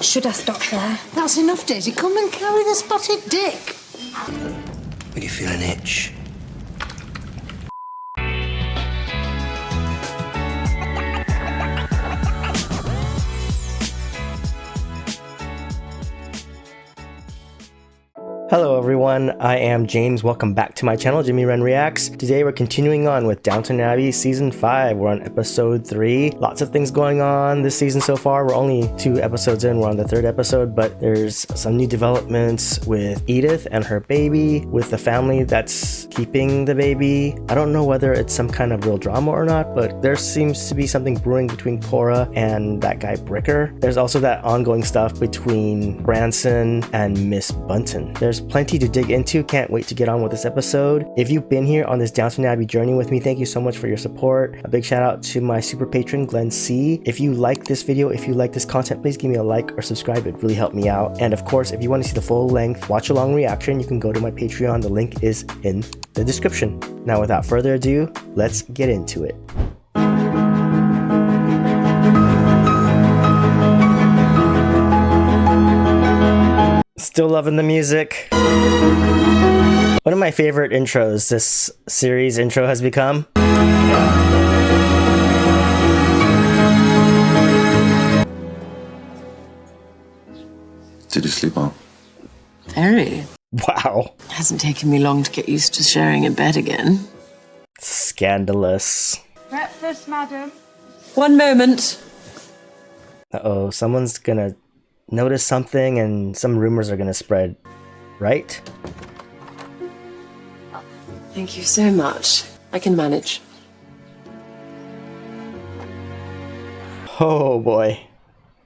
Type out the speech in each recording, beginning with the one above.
Should I stop there? That's enough, Daisy. Come and carry the spotted dick. When you feel an itch. Hello everyone, I am James. Welcome back to my channel, Jimmy Wren Reacts. Today we're continuing on with Downton Abbey Season 5. We're on Episode 3. Lots of things going on this season so far. We're only 2 episodes in. We're on the 3rd episode, but there's some new developments with Edith and her baby, with the family that's keeping the baby. I don't know whether it's some kind of real drama or not, but there seems to be something brewing between Cora and that guy Bricker. There's also that ongoing stuff between Branson and Miss Bunton. There's plenty to dig into. Can't wait to get on with this episode. If you've been here on this Downton Abbey journey with me, thank you so much for your support. A big shout out to my super patron Glenn C. If you like this video, if you like this content, please give me a like or subscribe. It really helped me out. And of course, if you want to see the full length watch along reaction, you can go to my Patreon. The link is in the description. Now without further ado, let's get into it. Still loving the music. One of my favorite intros this series intro has become. Did you sleep well? Very. Wow. Hasn't taken me long to get used to sharing a bed again. Scandalous. Breakfast, madam. One moment. Uh-oh, someone's gonna notice something and some rumors are gonna spread, right? Thank you so much. I can manage. Oh boy.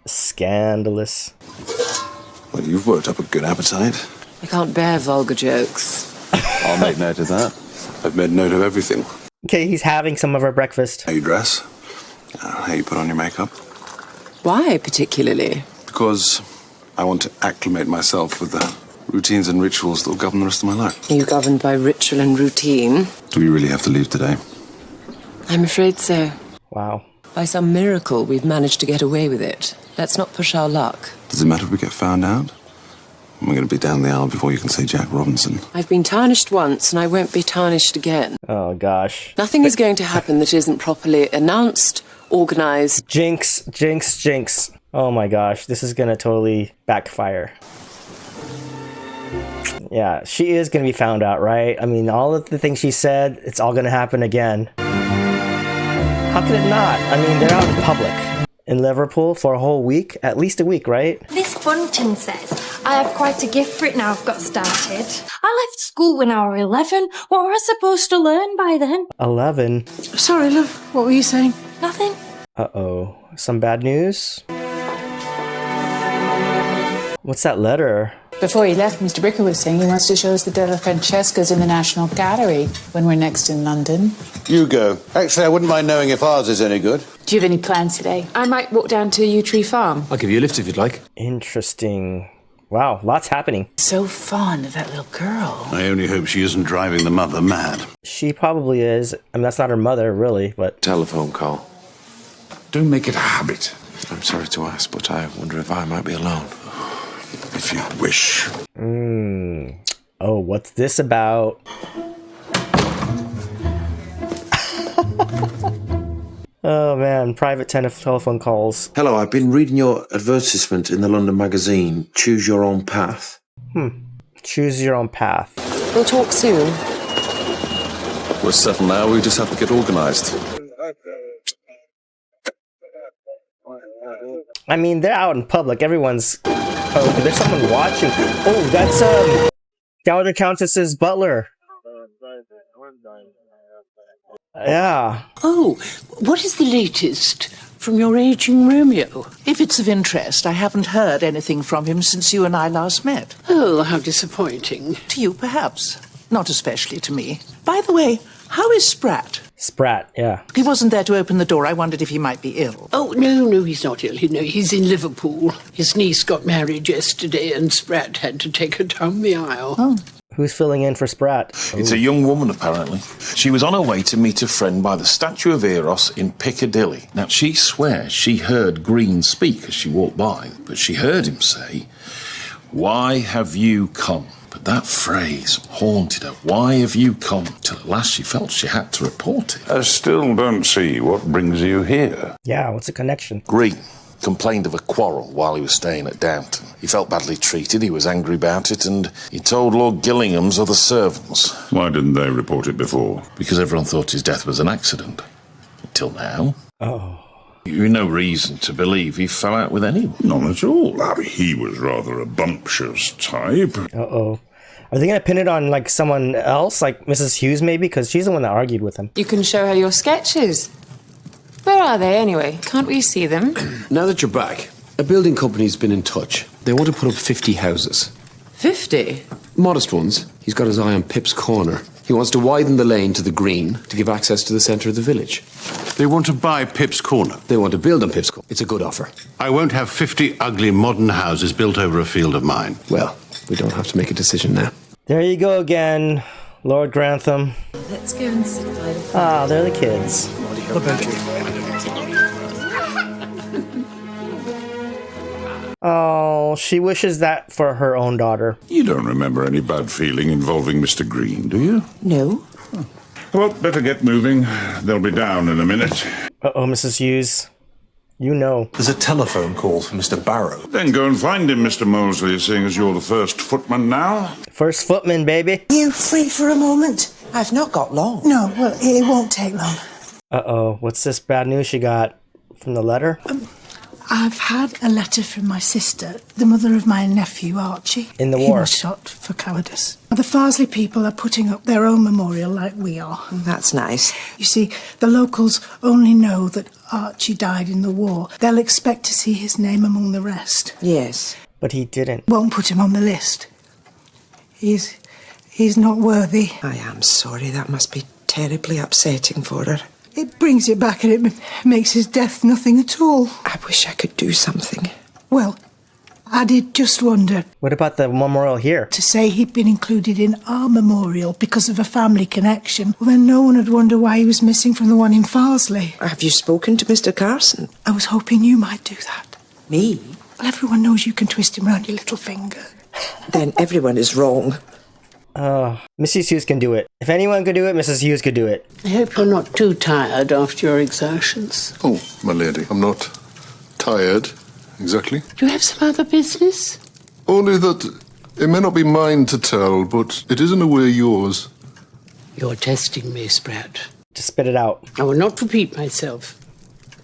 Scandalous. Well, you've worked up a good appetite. I can't bear vulgar jokes. I'll make note of that. I've made note of everything. Okay, he's having some of our breakfast. How you dress, how you put on your makeup. Why particularly? Because I want to acclimate myself with the routines and rituals that will govern the rest of my life. Are you governed by ritual and routine? Do we really have to leave today? I'm afraid so. Wow. By some miracle, we've managed to get away with it. Let's not push our luck. Does it matter if we get found out? We're going to be down the aisle before you can say Jack Robinson. I've been tarnished once, and I won't be tarnished again. Oh gosh. Nothing is going to happen that isn't properly announced, organized. Jinx, jinx, jinx. Oh my gosh, this is gonna totally backfire. Yeah, she is gonna be found out, right? I mean, all of the things she said, it's all gonna happen again. How can it not? I mean, they're out in public in Liverpool for a whole week, at least a week, right? This Bunting says I have quite a gift for it now I've got started. I left school when I was 11. What were I supposed to learn by then? 11. Sorry, love. What were you saying? Nothing. Uh-oh. Some bad news? What's that letter? Before he left, Mr. Bricker was saying he wants to show us the Della Francescas in the National Gallery when we're next in London. You go. Actually, I wouldn't mind knowing if ours is any good. Do you have any plans today? I might walk down to Ep3 Farm. I'll give you a lift if you'd like. Interesting. Wow, lots happening. So fond of that little girl. I only hope she isn't driving the mother mad. She probably is. I mean, that's not her mother, really, but... Telephone call. Don't make it a habit. I'm sorry to ask, but I wonder if I might be alone. If you wish. Oh, what's this about? Oh man, private telephone calls. Hello, I've been reading your advertisement in the London magazine, Choose Your Own Path. Choose your own path. We'll talk soon. We're settled now, we just have to get organised. I mean, they're out in public. Everyone's... Oh, there's someone watching. Oh, that's, Dowager Countess's butler. Yeah. Oh, what is the latest from your aging Romeo? If it's of interest, I haven't heard anything from him since you and I last met. Oh, how disappointing. To you, perhaps. Not especially to me. By the way, how is Spratt? Spratt, yeah. He wasn't there to open the door. I wondered if he might be ill. Oh, no, he's not ill. No, he's in Liverpool. His niece got married yesterday and Spratt had to take her down the aisle. Oh. Who's filling in for Sprat? It's a young woman, apparently. She was on her way to meet a friend by the statue of Eros in Piccadilly. Now, she swears she heard Green speak as she walked by, but she heard him say, "Why have you come?" But that phrase haunted her. Why have you come? Till at last she felt she had to report it. I still don't see what brings you here. Yeah, what's the connection? Green complained of a quarrel while he was staying at Downton. He felt badly treated, he was angry about it, and he told Lord Gillingham's other servants. Why didn't they report it before? Because everyone thought his death was an accident. Until now. Oh. You have no reason to believe he fell out with anyone. None at all. I mean, he was rather a bumptious type. Uh-oh. Are they going to pin it on, like, someone else? Like Mrs. Hughes, maybe? Because she's the one that argued with him. You can show her your sketches. Where are they, anyway? Can't we see them? Now that you're back, a building company's been in touch. They want to put up 50 houses. 50? Modest ones. He's got his eye on Pip's Corner. He wants to widen the lane to the green to give access to the centre of the village. They want to buy Pip's Corner. They want to build on Pip's Corner. It's a good offer. I won't have 50 ugly modern houses built over a field of mine. Well, we don't have to make a decision now. There you go again, Lord Grantham. Let's go and sit by the Ah, they're the kids. Oh, she wishes that for her own daughter. You don't remember any bad feeling involving Mr. Green, do you? No. Well, better get moving. They'll be down in a minute. Uh-oh, Mrs. Hughes. You know. There's a telephone call for Mr. Barrow. Then go and find him, Mr. Molesley, seeing as you're the first footman now. First footman, baby. You free for a moment? I've not got long. No, well, it won't take long. Uh-oh, what's this bad news she got from the letter? I've had a letter from my sister, the mother of my nephew, Archie. In the He war. was shot for cowardice. The Farsley people are putting up their own memorial like we are. That's nice. You see, the locals only know that Archie died in the war. They'll expect to see his name among the rest. Yes. But he didn't. Won't put him on the list. He's not worthy. I am sorry. That must be terribly upsetting for her. It brings it back and it makes his death nothing at all. I wish I could do something. Well, I did just wonder. What about the memorial here? To say he'd been included in our memorial because of a family connection, well, then no one would wonder why he was missing from the one in Farsley. Have you spoken to Mr. Carson? I was hoping you might do that. Me? Well, everyone knows you can twist him round your little finger. Then everyone is wrong. Mrs. Hughes can do it. If anyone could do it, Mrs. Hughes could do it. I hope you're not too tired after your exertions. Oh, my lady, I'm not tired, exactly. Do you have some other business? Only that it may not be mine to tell, but it is in a way yours. You're testing me, Sprat. Just spit it out. I will not repeat myself.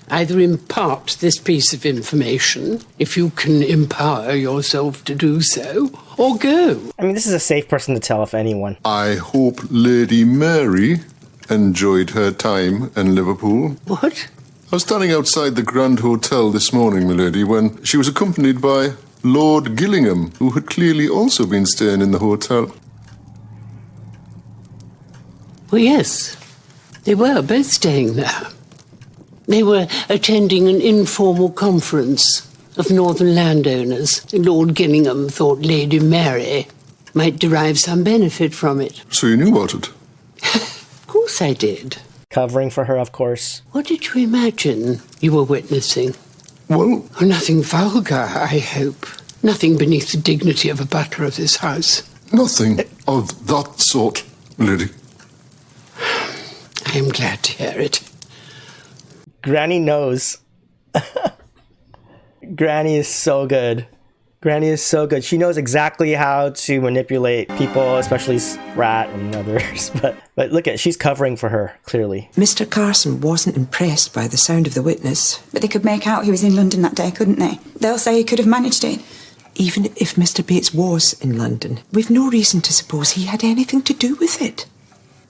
Either impart this piece of information, if you can empower yourself to do so, or go. I mean, this is a safe person to tell, if anyone. I hope Lady Mary enjoyed her time in Liverpool. What? I was standing outside the Grand Hotel this morning, milady, when she was accompanied by Lord Gillingham, who had clearly also been staying in the hotel. Well, yes. They were both staying there. They were attending an informal conference of northern landowners. Lord Gillingham thought Lady Mary might derive some benefit from it. So you knew about it? Of course I did. Covering for her, of course. What did you imagine you were witnessing? Well... Oh, nothing vulgar, I hope. Nothing beneath the dignity of a butler of this house. Nothing of that sort, milady. I am glad to hear it. Granny knows. Granny is so good. Granny is so good. She knows exactly how to manipulate people, especially Sprat and others. But look at, she's covering for her, clearly. Mr. Carson wasn't impressed by the sound of the witness. But they could make out he was in London that day, couldn't they? They'll say he could have managed it. Even if Mr. Bates was in London, we've no reason to suppose he had anything to do with it.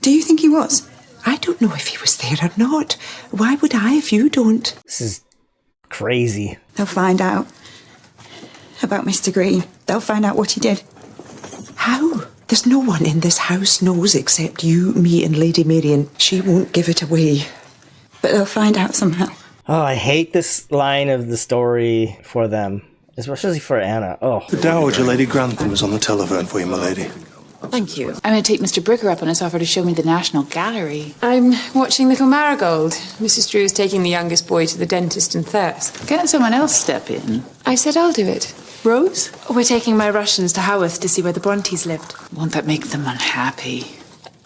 Do you think he was? I don't know if he was there or not. Why would I if you don't? This is crazy. They'll find out about Mr. Green. They'll find out what he did. How? There's no one in this house knows except you, me and Lady Mary, and she won't give it away. But they'll find out somehow. Oh, I hate this line of the story for them. Especially for Anna. Oh. The Dowager Lady Grantham was on the telephone for you, my lady. Thank you. I'm going to take Mr. Bricker up on his offer to show me the National Gallery. I'm watching Little Marigold. Mrs. Drew's taking the youngest boy to the dentist in Thirsk. Can't someone else step in? I said I'll do it. Rose? We're taking my Russians to Haworth to see where the Brontes lived. Won't that make them unhappy?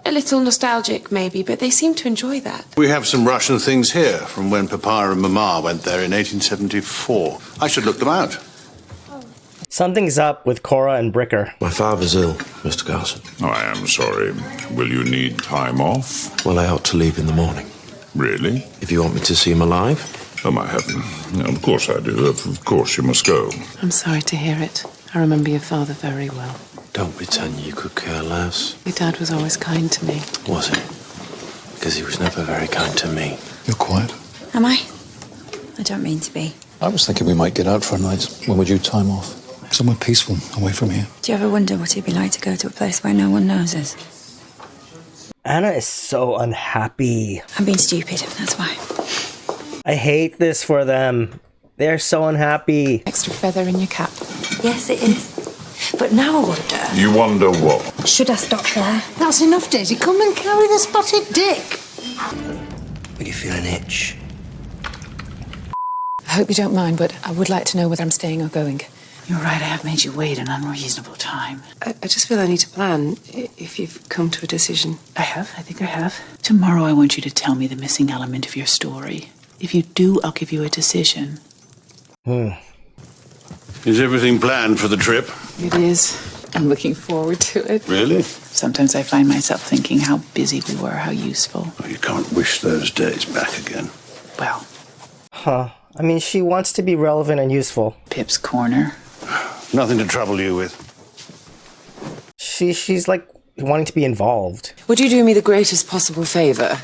A little nostalgic, maybe, but they seem to enjoy that. We have some Russian things here from when Papa and Mama went there in 1874. I should look them out. Something's up with Cora and Bricker. My father's ill, Mr. Carson. Oh, I am sorry. Will you need time off? Well, I ought to leave in the morning. Really? If you want me to see him alive. Oh, my heaven. No, of course I do. Of course you must go. I'm sorry to hear it. I remember your father very well. Don't pretend you could care less. Your dad was always kind to me. Was it? Because he was never very kind to me. You're quiet. Am I? I don't mean to be. I was thinking we might get out for a night. When would you time off? Somewhere peaceful, away from here. Do you ever wonder what it'd be like to go to a place where no one knows us? Anna is so unhappy. I'm being stupid, that's why. I hate this for them. They're so unhappy. Extra feather in your cap. Yes, it is. But now I wonder, You wonder what? should I stop there? That's enough, Daisy. Come and carry the spotted dick. Will you feel an itch? I hope you don't mind, but I would like to know whether I'm staying or going. You're right, I have made you wait an unreasonable time. I just feel I need to plan if you've come to a decision. I think I have. Tomorrow I want you to tell me the missing element of your story. If you do, I'll give you a decision. Is everything planned for the trip? It is. I'm looking forward to it. Really? Sometimes I find myself thinking how busy we were, how useful. Oh, you can't wish those days back again. Well, Huh. I mean, she wants to be relevant and useful. Pip's Corner. Nothing to trouble you with. She's like wanting to be involved. Would you do me the greatest possible favour?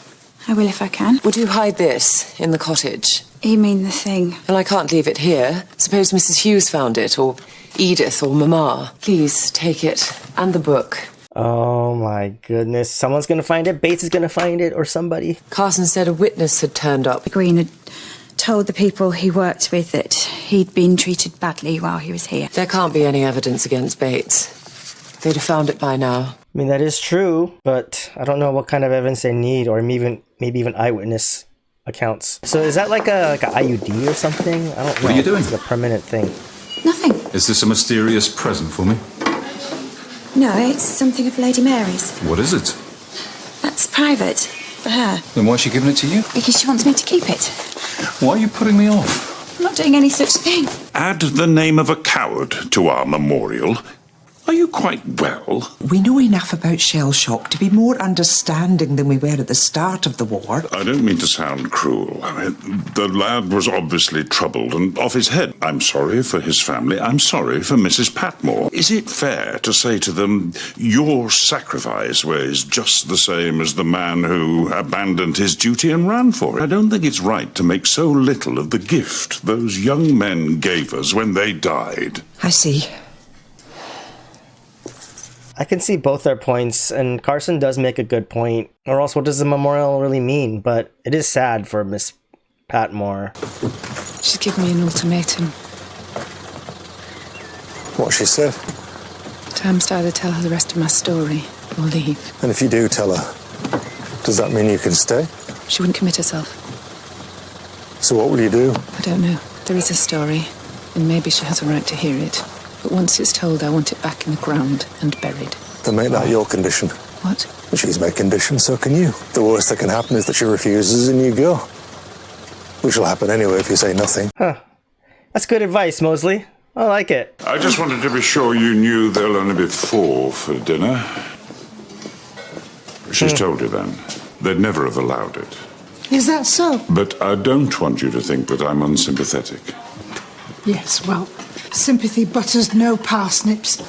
I will if I can. Would you hide this in the cottage? You mean the thing? Well, I can't leave it here. Suppose Mrs. Hughes found it, or Edith, or Mama. Please, take it. And the book. Oh my goodness. Someone's gonna find it. Bates is gonna find it, or somebody. Carson said a witness had turned up. Green had told the people he worked with that he'd been treated badly while he was here. There can't be any evidence against Bates. They'd have found it by now. I mean, that is true, but I don't know what kind of evidence they need, or maybe even eyewitness accounts. So is that like a IUD or something? I don't know. What are you doing? It's a permanent thing. Nothing. Is this a mysterious present for me? No, it's something of Lady Mary's. What is it? That's private for her. Then why is she giving it to you? Because she wants me to keep it. Why are you putting me off? I'm not doing any such thing. Add the name of a coward to our memorial. Are you quite well? We know enough about shell shock to be more understanding than we were at the start of the war. I don't mean to sound cruel. I mean, the lad was obviously troubled and off his head. I'm sorry for his family. I'm sorry for Mrs. Patmore. Is it fair to say to them, your sacrifice was just the same as the man who abandoned his duty and ran for it? I don't think it's right to make so little of the gift those young men gave us when they died. I see. I can see both their points, and Carson does make a good point. Or else, what does the memorial really mean? But it is sad for Miss Patmore. She's given me an ultimatum. What she said? I must either tell her the rest of my story or leave. And if you do tell her, does that mean you can stay? She wouldn't commit herself. So what will you do? I don't know. There is a story, and maybe she has a right to hear it. But once it's told, I want it back in the ground and buried. Then make that your condition. What? She's made conditions, so can you. The worst that can happen is that she refuses and you go. Which will happen anyway if you say nothing. Huh. That's good advice, Mosley. I like it. I just wanted to be sure you knew there'll only be 4 for dinner. She's told you then. They'd never have allowed it. Is that so? But I don't want you to think that I'm unsympathetic. Yes, well, sympathy butters no parsnips.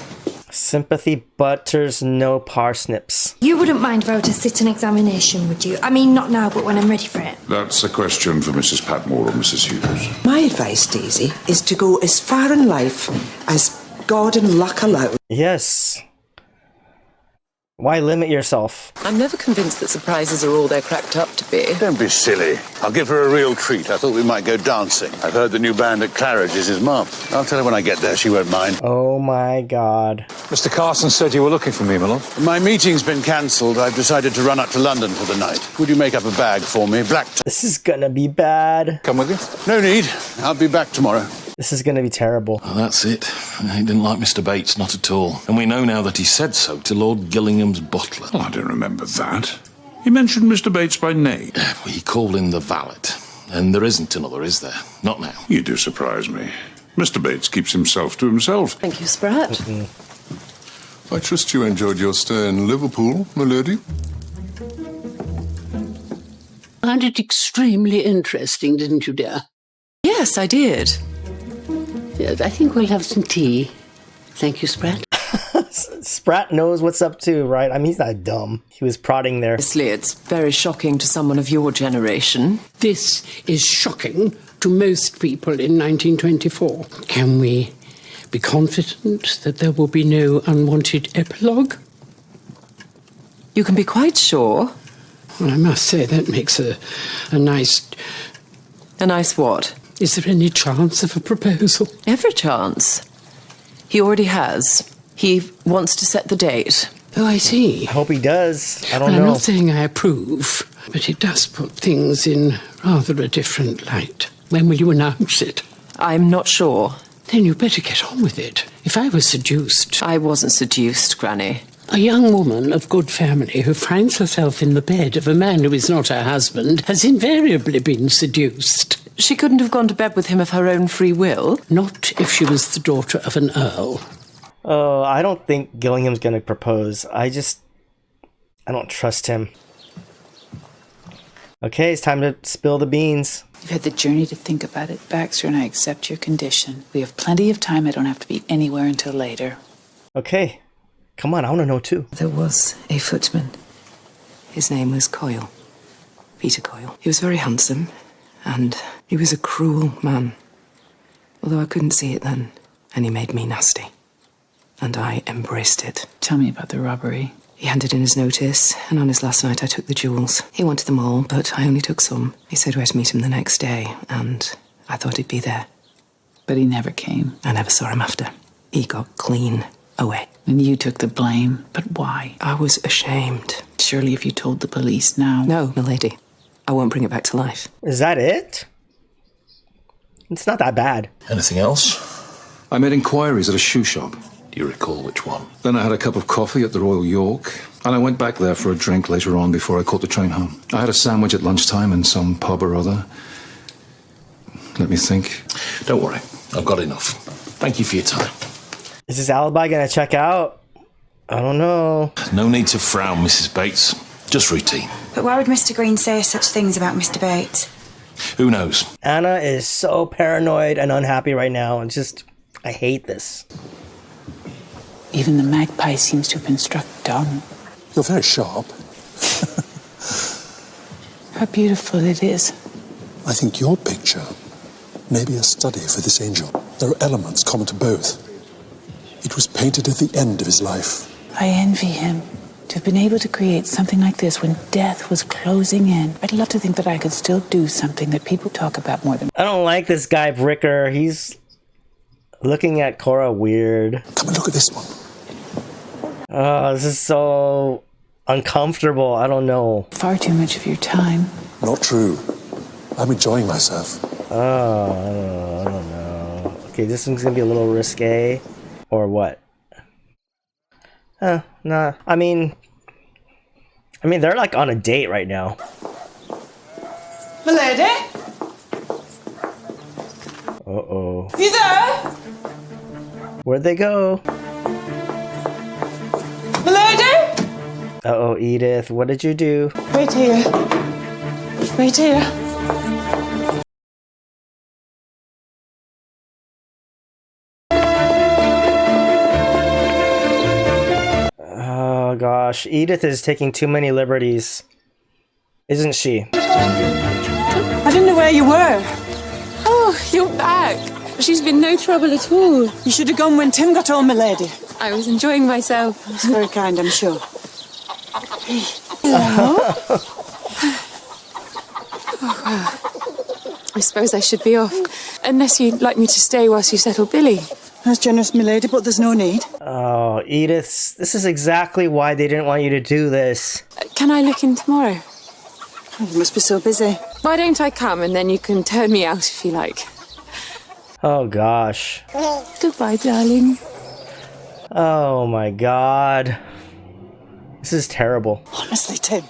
Sympathy butters no parsnips. You wouldn't mind if I were to sit an examination, would you? I mean, not now, but when I'm ready for it. That's a question for Mrs. Patmore or Mrs. Hughes. My advice, Daisy, is to go as far in life as God and luck allow. Yes. Why limit yourself? I'm never convinced that surprises are all they're cracked up to be. Don't be silly. I'll give her a real treat. I thought we might go dancing. I've heard the new band at Claridge is his mum. I'll tell her when I get there. She won't mind. Oh my God. Mr. Carson said you were looking for me, my lord. My meeting's been cancelled. I've decided to run up to London for the night. Would you make up a bag for me? Black tie. This is gonna be bad. Come with you? No need. I'll be back tomorrow. This is gonna be terrible. Well, that's it. He didn't like Mr. Bates, not at all. And we know now that he said so to Lord Gillingham's butler. Well, I don't remember that. He mentioned Mr. Bates by name. He called him the valet. And there isn't another, is there? Not now. You do surprise me. Mr. Bates keeps himself to himself. Thank you, Sprat. I trust you enjoyed your stay in Liverpool, my lady. Found it extremely interesting, didn't you, dear? Yes, I did. Yes, I think we'll have some tea. Thank you, Sprat. Sprat knows what's up too, right? I mean, he's not dumb. He was prodding there. Obviously, it's very shocking to someone of your generation. This is shocking to most people in 1924. Can we be confident that there will be no unwanted epilogue? You can be quite sure. Well, I must say, that makes a nice... A nice what? Is there any chance of a proposal? Every chance. He already has. He wants to set the date. Oh, I see. I hope he does. I don't know. I'm not saying I approve, but it does put things in rather a different light. When will you announce it? I'm not sure. Then you better get on with it. If I was seduced... I wasn't seduced, Granny. A young woman of good family who finds herself in the bed of a man who is not her husband has invariably been seduced. She couldn't have gone to bed with him of her own free will? Not if she was the daughter of an earl. Oh, I don't think Gillingham's gonna propose. I don't trust him. Okay, it's time to spill the beans. You've had the journey to think about it, Baxter, and I accept your condition. We have plenty of time. I don't have to be anywhere until later. Okay. Come on, I want to know too. There was a footman. His name was Coyle. Peter Coyle. He was very handsome, and he was a cruel man. Although I couldn't see it then, and he made me nasty. And I embraced it. Tell me about the robbery. He handed in his notice, and on his last night I took the jewels. He wanted them all, but I only took some. He said we had to meet him the next day, and I thought he'd be there. But he never came. I never saw him after. He got clean away. And you took the blame. But why? I was ashamed. Surely if you told the police now... No, milady. I won't bring it back to life. Is that it? It's not that bad. Anything else? I made inquiries at a shoe shop. Do you recall which one? Then I had a cup of coffee at the Royal York, and I went back there for a drink later on before I caught the train home. I had a sandwich at lunchtime in some pub or other. Let me think. Don't worry, I've got enough. Thank you for your time. Is this alibi gonna check out? I don't know. No need to frown, Mrs. Bates. Just routine. But why would Mr. Green say such things about Mr. Bates? Who knows? Anna is so paranoid and unhappy right now. It's just, I hate this. Even the magpie seems to have been struck dumb. You're very sharp. How beautiful it is. I think your picture may be a study for this angel. There are elements common to both. It was painted at the end of his life. I envy him. To have been able to create something like this when death was closing in. I'd love to think that I could still do something that people talk about more than... I don't like this guy, Bricker. He's looking at Cora weird. Come and look at this one. Oh, this is so uncomfortable. I don't know. Far too much of your time. Not true. I'm enjoying myself. Oh, I don't know. Okay, this one's gonna be a little risque. Or what? Nah. I mean, they're like on a date right now. Milady? Uh-oh. You there? Where'd they go? Milady? Uh-oh, Edith, what did you do? Wait here. Wait here. Oh gosh, Edith is taking too many liberties, isn't she? I didn't know where you were. Oh, you're back. She's been no trouble at all. You should have gone when Tim got home, my lady. I was enjoying myself. It's very kind, I'm sure. I suppose I should be off. Unless you'd like me to stay whilst you settle Billy. That's generous, milady, but there's no need. Oh, Edith, this is exactly why they didn't want you to do this. Can I look in tomorrow? You must be so busy. Why don't I come and then you can turn me out if you like? Oh, gosh. Goodbye, darling. Oh, my God. This is terrible. Honestly, Tim.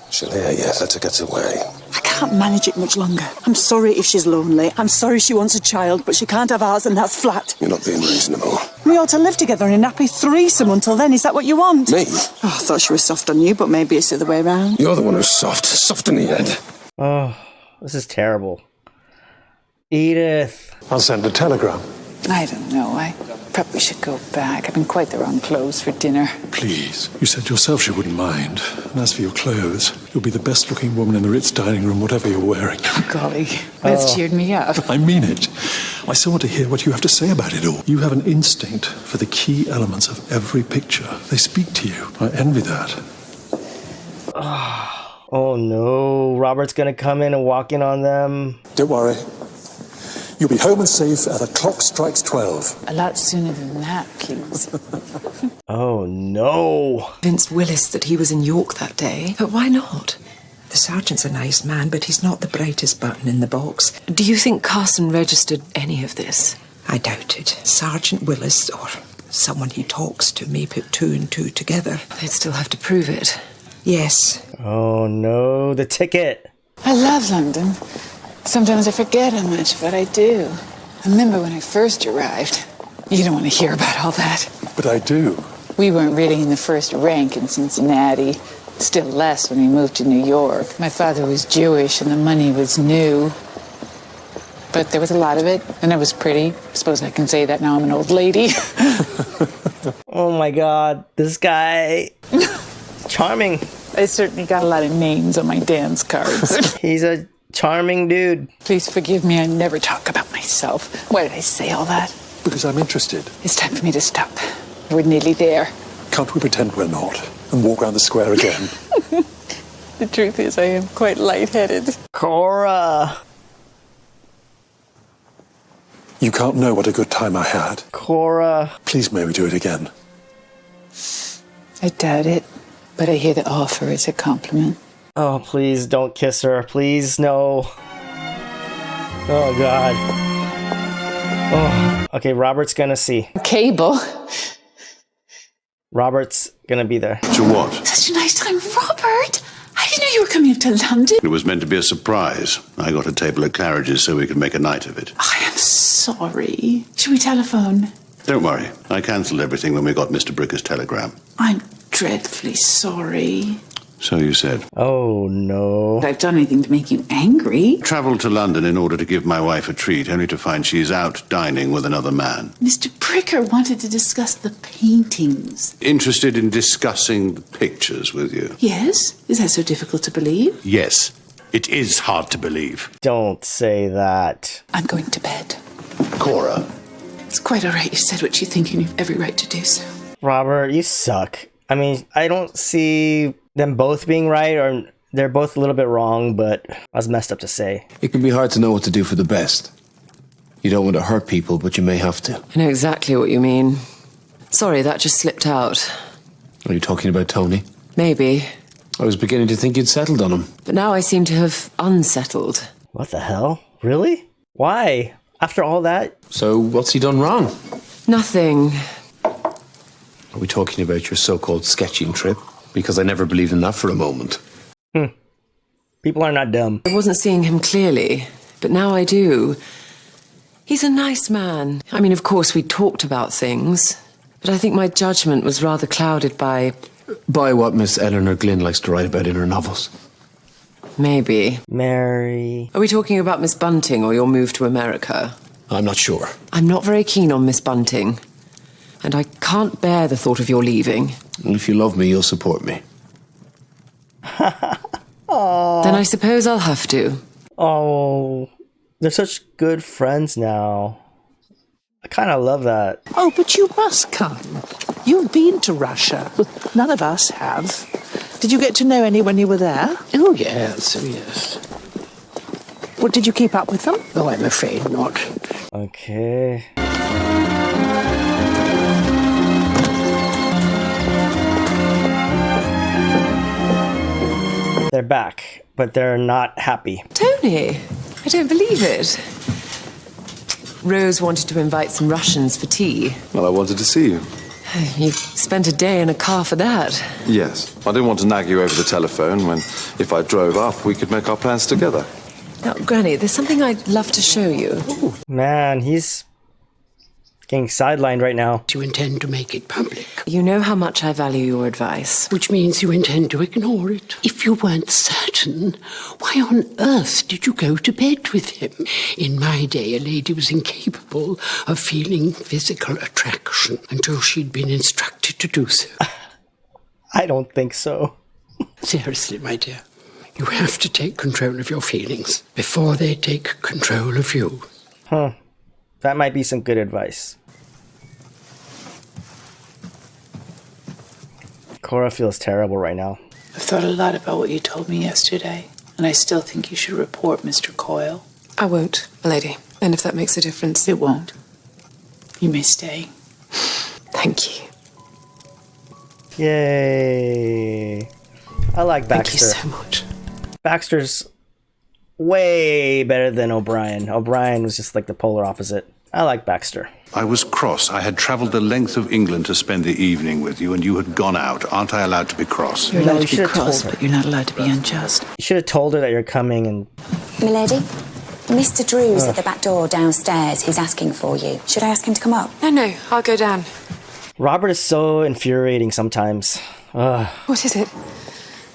She'll hear you. Let her get away. I can't manage it much longer. I'm sorry if she's lonely. I'm sorry she wants a child, but she can't have ours, and that's flat. You're not being reasonable. We ought to live together in a nappy threesome until then. Is that what you want? Me? Oh, I thought she was soft on you, but maybe it's the other way around. You're the one who's soft. Soft in the head. Oh, this is terrible. Edith. I'll send a telegram. I don't know. I probably should go back. I've been quite the wrong clothes for dinner. Please. You said yourself she wouldn't mind. And as for your clothes, you'll be the best-looking woman in the Ritz dining room, whatever you're wearing. Oh, golly. That's cheered me up. I mean it. I still want to hear what you have to say about it all. You have an instinct for the key elements of every picture. They speak to you. I envy that. Oh, no. Robert's gonna come in and walk in on them. Don't worry. You'll be home and safe at the clock strikes 12. A lot sooner than that, please. Oh, no. Convinced Willis that he was in York that day, but why not? The sergeant's a nice man, but he's not the brightest button in the box. Do you think Carson registered any of this? I doubt it. Sergeant Willis, or someone he talks to, may put two and two together. They'd still have to prove it. Yes. Oh, no. The ticket. I love London. Sometimes I forget how much, but I do. I remember when I first arrived. You don't want to hear about all that. But I do. We weren't really in the first rank in Cincinnati. Still less when we moved to New York. My father was Jewish and the money was new. But there was a lot of it, and I was pretty. Suppose I can say that now I'm an old lady. Oh my God. This guy. Charming. I certainly got a lot of names on my dance cards. He's a charming dude. Please forgive me, I never talk about myself. Why did I say all that? Because I'm interested. It's time for me to stop. We're nearly there. Can't we pretend we're not and walk around the square again? The truth is, I am quite lightheaded. Cora. You can't know what a good time I had. Cora. Please, may we do it again? I doubt it, but I hear the offer is a compliment. Oh, please don't kiss her. Please, no. Oh, God. Oh, okay, Robert's gonna see. Cable? Robert's gonna be there. To what? Such a nice time, Robert! I didn't know you were coming up to London. It was meant to be a surprise. I got a table at Claridge's so we could make a night of it. I am sorry. Should we telephone? Don't worry. I cancelled everything when we got Mr. Bricker's telegram. I'm dreadfully sorry. So you said. Oh, no. If I've done anything to make you angry. Travelled to London in order to give my wife a treat, only to find she's out dining with another man. Mr. Bricker wanted to discuss the paintings. Interested in discussing the pictures with you? Yes? Is that so difficult to believe? Yes. It is hard to believe. Don't say that. I'm going to bed. Cora. It's quite all right. You've said what you think and you've every right to do so. Robert, you suck. I mean, I don't see them both being right, or they're both a little bit wrong, but I was messed up to say. It can be hard to know what to do for the best. You don't want to hurt people, but you may have to. I know exactly what you mean. Sorry, that just slipped out. Are you talking about Tony? Maybe. I was beginning to think you'd settled on him. But now I seem to have unsettled. What the hell? Really? Why? After all that? So, what's he done wrong? Nothing. Are we talking about your so-called sketching trip? Because I never believed in that for a moment. People are not dumb. I wasn't seeing him clearly, but now I do. He's a nice man. I mean, of course, we talked about things, but I think my judgment was rather clouded by... By what Miss Eleanor Glynn likes to write about in her novels. Maybe. Mary. Are we talking about Miss Bunting or your move to America? I'm not sure. I'm not very keen on Miss Bunting. And I can't bear the thought of your leaving. If you love me, you'll support me. Then I suppose I'll have to. Oh, they're such good friends now. I kind of love that. Oh, but you must come. You've been to Russia. None of us have. Did you get to know any when you were there? Oh, yes, oh, yes. What, did you keep up with them? Oh, I'm afraid not. Okay. They're back, but they're not happy. Tony, I don't believe it. Rose wanted to invite some Russians for tea. Well, I wanted to see you. You spent a day in a car for that. Yes. I didn't want to nag you over the telephone when, if I drove up, we could make our plans together. Now, Granny, there's something I'd love to show you. Ooh, man, he's getting sidelined right now. Do you intend to make it public? You know how much I value your advice. Which means you intend to ignore it. If you weren't certain, why on earth did you go to bed with him? In my day, a lady was incapable of feeling physical attraction until she'd been instructed to do so. I don't think so. Seriously, my dear, you have to take control of your feelings before they take control of you. Huh. That might be some good advice. Cora feels terrible right now. I've thought a lot about what you told me yesterday, and I still think you should report Mr. Coyle. I won't, lady. And if that makes a difference... It won't. You may stay. Thank you. Yay. I like Baxter. Thank you so much. Baxter's way better than O'Brien. O'Brien was just like the polar opposite. I like Baxter. I was cross. I had travelled the length of England to spend the evening with you, and you had gone out. Aren't I allowed to be cross? You're No, allowed you to be should've cross, told her. but you're not allowed to be unjust. You should have told her that you're coming and... Milady, Mr. Drew's at the back door downstairs. He's asking for you. Should I ask him to come up? No, I'll go down. Robert is so infuriating sometimes. Ugh. What is it?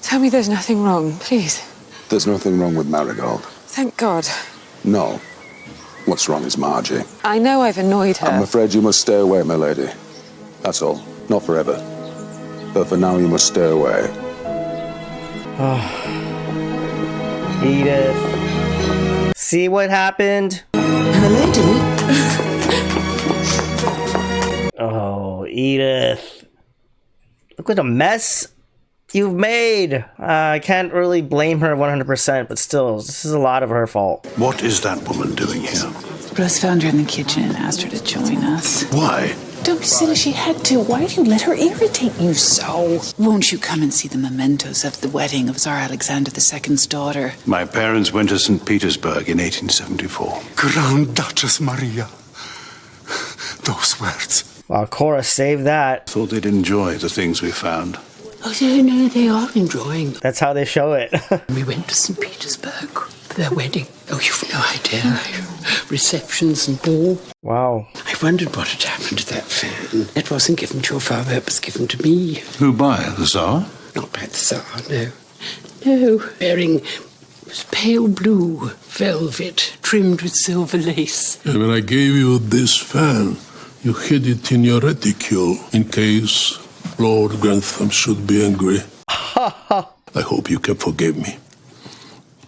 Tell me there's nothing wrong, please. There's nothing wrong with Marigold. Thank God. No. What's wrong is Margie. I know I've annoyed her. I'm afraid you must stay away, my lady. That's all. Not forever. But for now, you must stay away. Edith. See what happened? Milady? Oh, Edith. Look what a mess you've made. I can't really blame her 100%, but still, this is a lot of her fault. What is that woman doing here? Rose found her in the kitchen and asked her to join us. Why? Don't be silly, she had to. Why do you let her irritate you so? Won't you come and see the mementos of the wedding of Tsar Alexander II's daughter? My parents went to St. Petersburg in 1874. Grand Duchess Maria. Those words. Wow, Cora saved that. Thought they'd enjoy the things we found. Oh, no, they are enjoying. That's how they show it. We went to St. Petersburg for their wedding. Oh, you've no idea. Receptions and ball. Wow. I wondered what had happened to that fan. It wasn't given to your father, it was given to me. Who by? The Tsar? Not by the Tsar, no. No, wearing pale blue velvet trimmed with silver lace. And when I gave you this fan, you hid it in your reticule in case Lord Grantham should be angry. I hope you can forgive me.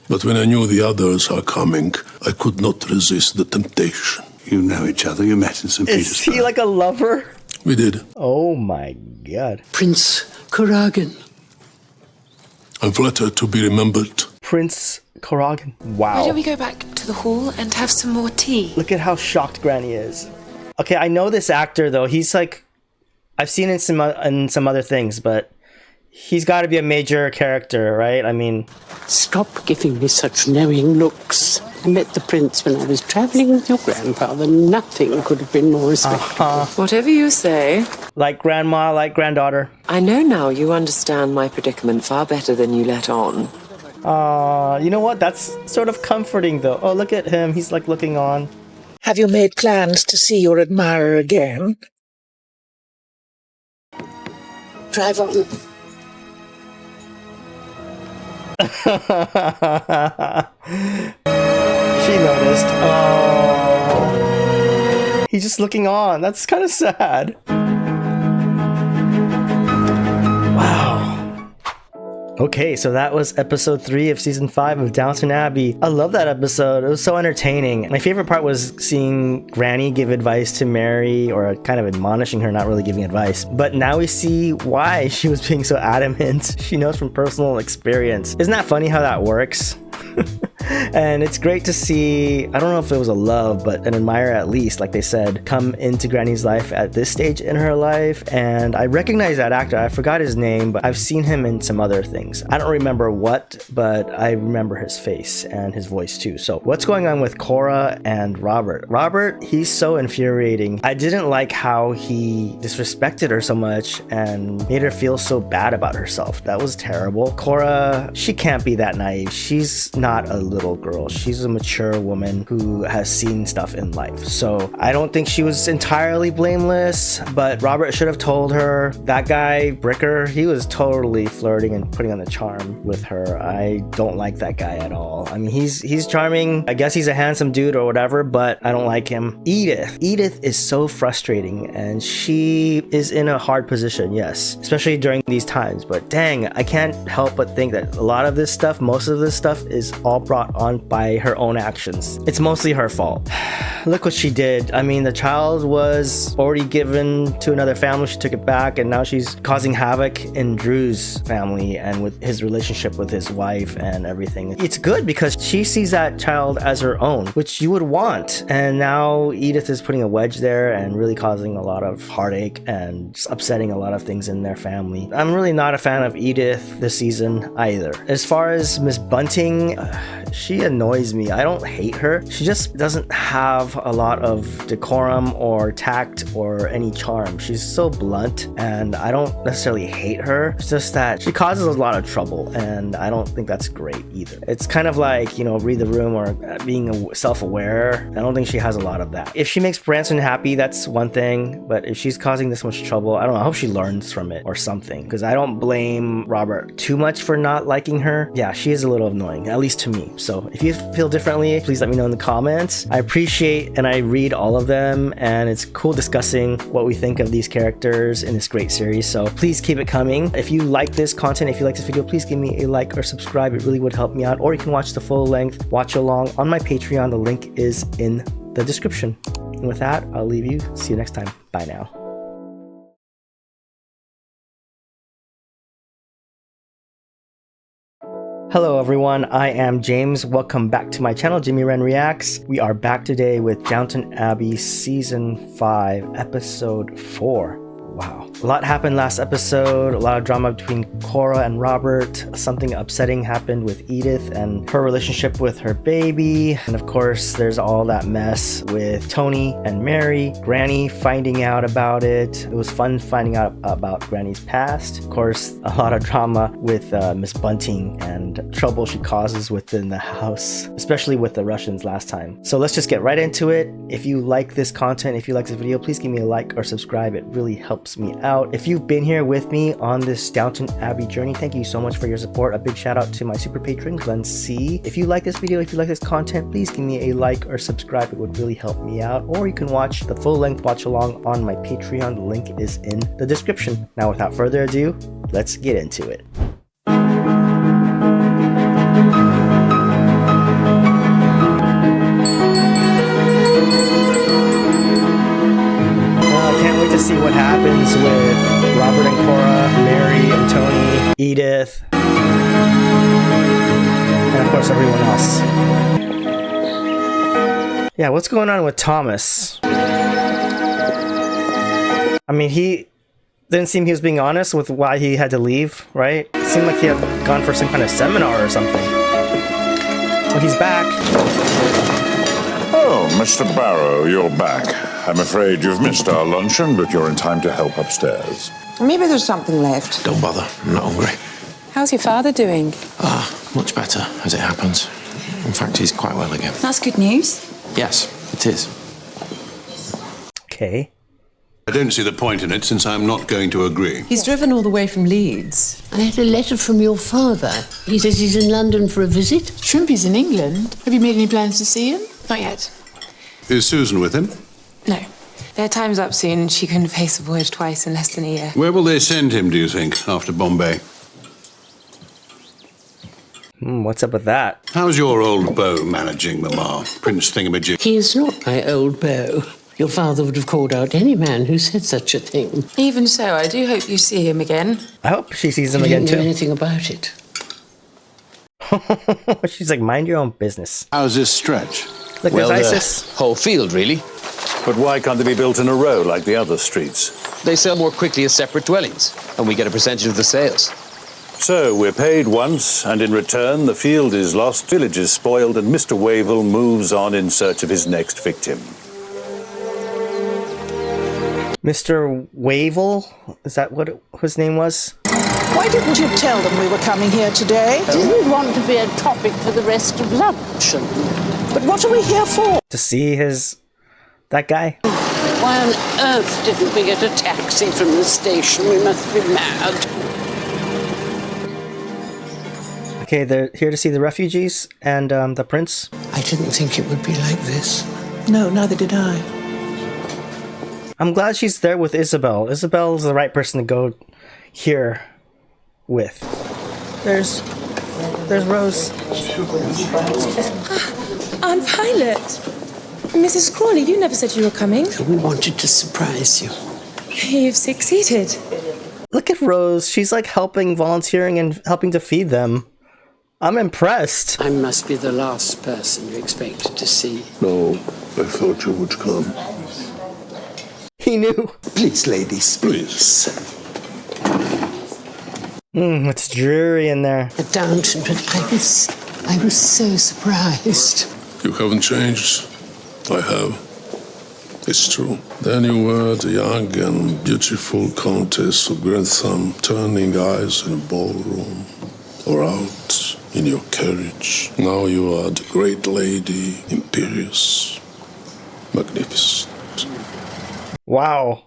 But when I knew the others are coming, I could not resist the temptation. You know each other. You met in St. Is Petersburg. he like a lover? We did. Oh my God. Prince Kuragan. I'm flattered to be remembered. Prince Kuragan. Wow. Why don't we go back to the hall and have some more tea? Look at how shocked Granny is. Okay, I know this actor though. He's like, I've seen in some other things, but he's got to be a major character, right? I mean, Stop giving me such knowing looks. I met the prince when I was travelling with your grandfather. Nothing could have been more respectable. Whatever you say. Like grandma, like granddaughter. I know now you understand my predicament far better than you let on. You know what? That's sort of comforting though. Oh, look at him. He's like looking on. Have you made plans to see your admirer again? Drive on. She noticed. Oh. He's just looking on. That's kind of sad. Wow. Okay, so that was episode 3 of season 5 of Downton Abbey. I love that episode. It was so entertaining. My favorite part was seeing Granny give advice to Mary, or kind of admonishing her, not really giving advice. But now we see why she was being so adamant. She knows from personal experience. Isn't that funny how that works? And it's great to see, I don't know if it was a love, but an admirer at least, like they said, come into Granny's life at this stage in her life. And I recognize that actor. I forgot his name, but I've seen him in some other things. I don't remember what, but I remember his face and his voice too. So what's going on with Cora and Robert? Robert, he's so infuriating. I didn't like how he disrespected her so much and made her feel so bad about herself. That was terrible. Cora, she can't be that naive. She's not a little girl. She's a mature woman who has seen stuff in life. So I don't think she was entirely blameless, but Robert should have told her. That guy, Bricker, he was totally flirting and putting on the charm with her. I don't like that guy at all. I mean, he's charming. I guess he's a handsome dude or whatever, but I don't like him. Edith is so frustrating, and she is in a hard position, yes, especially during these times. But dang, I can't help but think that a lot of this stuff, most of this stuff, is all brought on by her own actions. It's mostly her fault. Look what she did. I mean, the child was already given to another family. She took it back, and now she's causing havoc in Drew's family and with his relationship with his wife and everything. It's good because she sees that child as her own, which you would want. And now Edith is putting a wedge there and really causing a lot of heartache and just upsetting a lot of things in their family. I'm really not a fan of Edith this season either. As far as Miss Bunting, she annoys me. I don't hate her. She just doesn't have a lot of decorum or tact or any charm. She's so blunt, and I don't necessarily hate her. It's just that she causes a lot of trouble, and I don't think that's great either. It's kind of like, you know, read the room or being self-aware. I don't think she has a lot of that. If she makes Branson happy, that's one thing, but if she's causing this much trouble, I don't know. I hope she learns from it or something, because I don't blame Robert too much for not liking her. Yeah, she is a little annoying, at least to me. So if you feel differently, please let me know in the comments. I appreciate and I read all of them, and it's cool discussing what we think of these characters in this great series. So please keep it coming. If you like this content, if you like this video, please give me a like or subscribe. It really would help me out. Or you can watch the full length watch along on my Patreon. The link is in the description. And with that, I'll leave you. See you next time. Bye now. Hello everyone, I am James. Welcome back to my channel, Jimmy Wren Reacts. We are back today with Downton Abbey Season 5, Episode 4. Wow. A lot happened last episode, a lot of drama between Cora and Robert. Something upsetting happened with Edith and her relationship with her baby. And of course, there's all that mess with Tony and Mary, Granny finding out about it. It was fun finding out about Granny's past. Of course, a lot of drama with Miss Bunting and trouble she causes within the house, especially with the Russians last time. So let's just get right into it. If you like this content, if you like this video, please give me a like or subscribe. It really helps me out. If you've been here with me on this Downton Abbey journey, thank you so much for your support. A big shout out to my super patron, Glenn C. If you like this video, if you like this content, please give me a like or subscribe. It would really help me out. Or you can watch the full length watch along on my Patreon. The link is in the description. Now, without further ado, let's get into it. See what happens with Robert and Cora, Mary and Tony, Edith, and of course everyone else. Yeah, what's going on with Thomas? I mean, he didn't seem he was being honest with why he had to leave, right? It seemed like he had gone for some kind of seminar or something. Well, he's back. Oh, Mr. Barrow, you're back. I'm afraid you've missed our luncheon, but you're in time to help upstairs. Maybe there's something left. Don't bother, I'm not hungry. How's your father doing? Much better, as it happens. In fact, he's quite well again. That's good news. Yes, it is. Okay. I don't see the point in it, since I'm not going to agree. He's driven all the way from Leeds. I had a letter from your father. He says he's in London for a visit. Shrimpy's in England. Have you made any plans to see him? Not yet. Is Susan with him? No. Their time's up soon. She couldn't face the voyage twice in less than a year. Where will they send him, do you think, after Bombay? What's up with that? How's your old beau managing, Mamma? Prince Thingamajig. He is not my old beau. Your father would have called out any man who said such a thing. Even so, I do hope you see him again. I hope she sees him I again don't know too. anything about it. She's like, mind your own business. How's this stretch? Look, Well, there's ISIS. whole field, really. But why can't they be built in a row like the other streets? They sell more quickly as separate dwellings, and we get a percentage of the sales. So, we're paid once, and in return, the field is lost, village is spoiled, and Mr. Wavell moves on in search of his next victim. Mr. Wavell? Is that what his name was? Why didn't you tell them we were coming here today? Didn't want to be a topic for the rest of luncheon. But what are we here for? To see that guy? Why on earth didn't we get a taxi from the station? We must be mad. Okay, they're here to see the refugees and the prince. I didn't think it would be like this. No, neither did I. I'm glad she's there with Isabel. Isabel's the right person to go here with. There's Rose. Aunt Violet! Mrs. Crawley, you never said you were coming. We wanted to surprise you. You've succeeded. Look at Rose. She's like volunteering and helping to feed them. I'm impressed. I must be the last person you expected to see. No, I thought you would come. He knew. Please, ladies, please. It's dreary in there. At Downton, but I was so surprised. You haven't changed. I have. It's true. Then you were the young and beautiful Countess of Grantham, turning eyes in a ballroom or out in your carriage. Now you are the great lady, imperious, magnificent. Wow.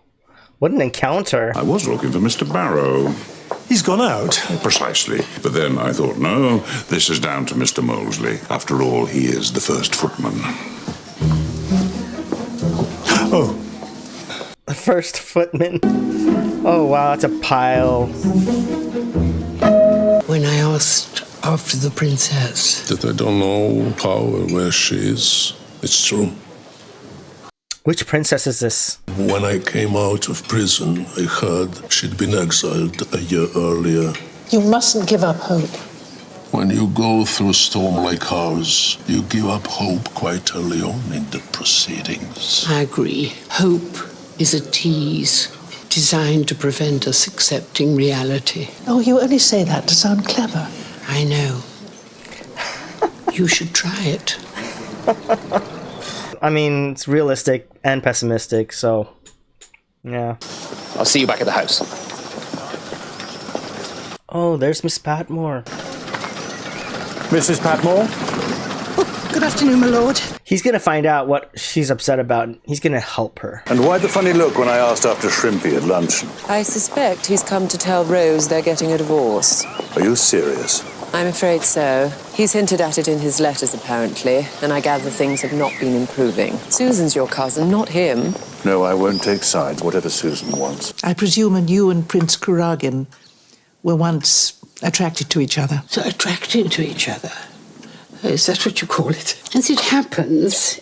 What an encounter. I was looking for Mr. Barrow. He's gone out. Precisely. But then I thought, no, this is down to Mr. Molesley. After all, he is the first footman. Oh. The first footman. Oh, wow, that's a pile. When I asked after the princess. That I don't know how or where she is. It's true. Which princess is this? When I came out of prison, I heard she'd been exiled a year earlier. You mustn't give up hope. When you go through a storm like ours, you give up hope quite early on in the proceedings. I agree. Hope is a tease designed to prevent us accepting reality. Oh, you only say that to sound clever. I know. You should try it. I mean, it's realistic and pessimistic, so yeah. I'll see you back at the house. Oh, there's Miss Patmore. Mrs. Patmore? Good afternoon, my lord. He's gonna find out what she's upset about. He's gonna help her. And why the funny look when I asked after Shrimpy at lunch? I suspect he's come to tell Rose they're getting a divorce. Are you serious? I'm afraid so. He's hinted at it in his letters, apparently, and I gather things have not been improving. Susan's your cousin, not him. No, I won't take sides, whatever Susan wants. I presume you and Prince Kuragin were once attracted to each other. So attracted to each other? Is that what you call it? As it happens,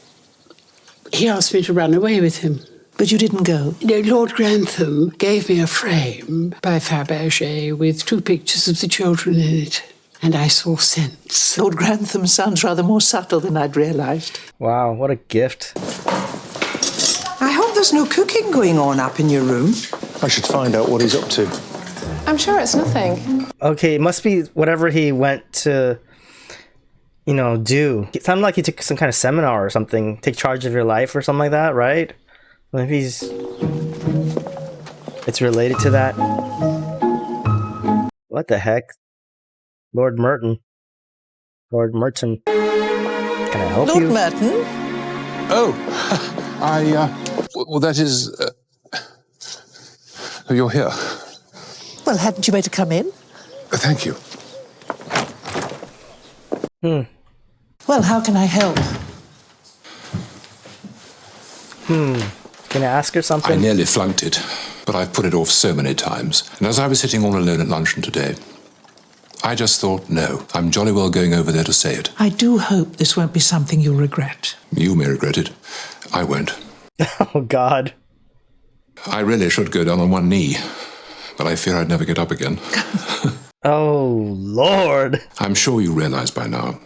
he asked me to run away with him. But you didn't go? No, Lord Grantham gave me a frame by Fabergé with 2 pictures of the children in it. And I saw sense. Lord Grantham sounds rather more subtle than I'd realised. Wow, what a gift. I hope there's no cooking going on up in your room. I should find out what he's up to. I'm sure it's nothing. Okay, it must be whatever he went to, do. It sounded like he took some kind of seminar or something. Take charge of your life or something like that, right? Maybe it's related to that. What the heck? Lord Merton. Can I help you? Lord Merton? Oh, well, that is... you're here. Well, hadn't you better come in? Thank you. Well, how can I help? Can I ask her something? I nearly flunked it, but I've put it off so many times. And as I was sitting all alone at luncheon today, I just thought, no, I'm jolly well going over there to say it. I do hope this won't be something you'll regret. You may regret it. I won't. Oh, God. I really should go down on one knee, but I fear I'd never get up again. Oh, Lord. I'm sure you realize by now,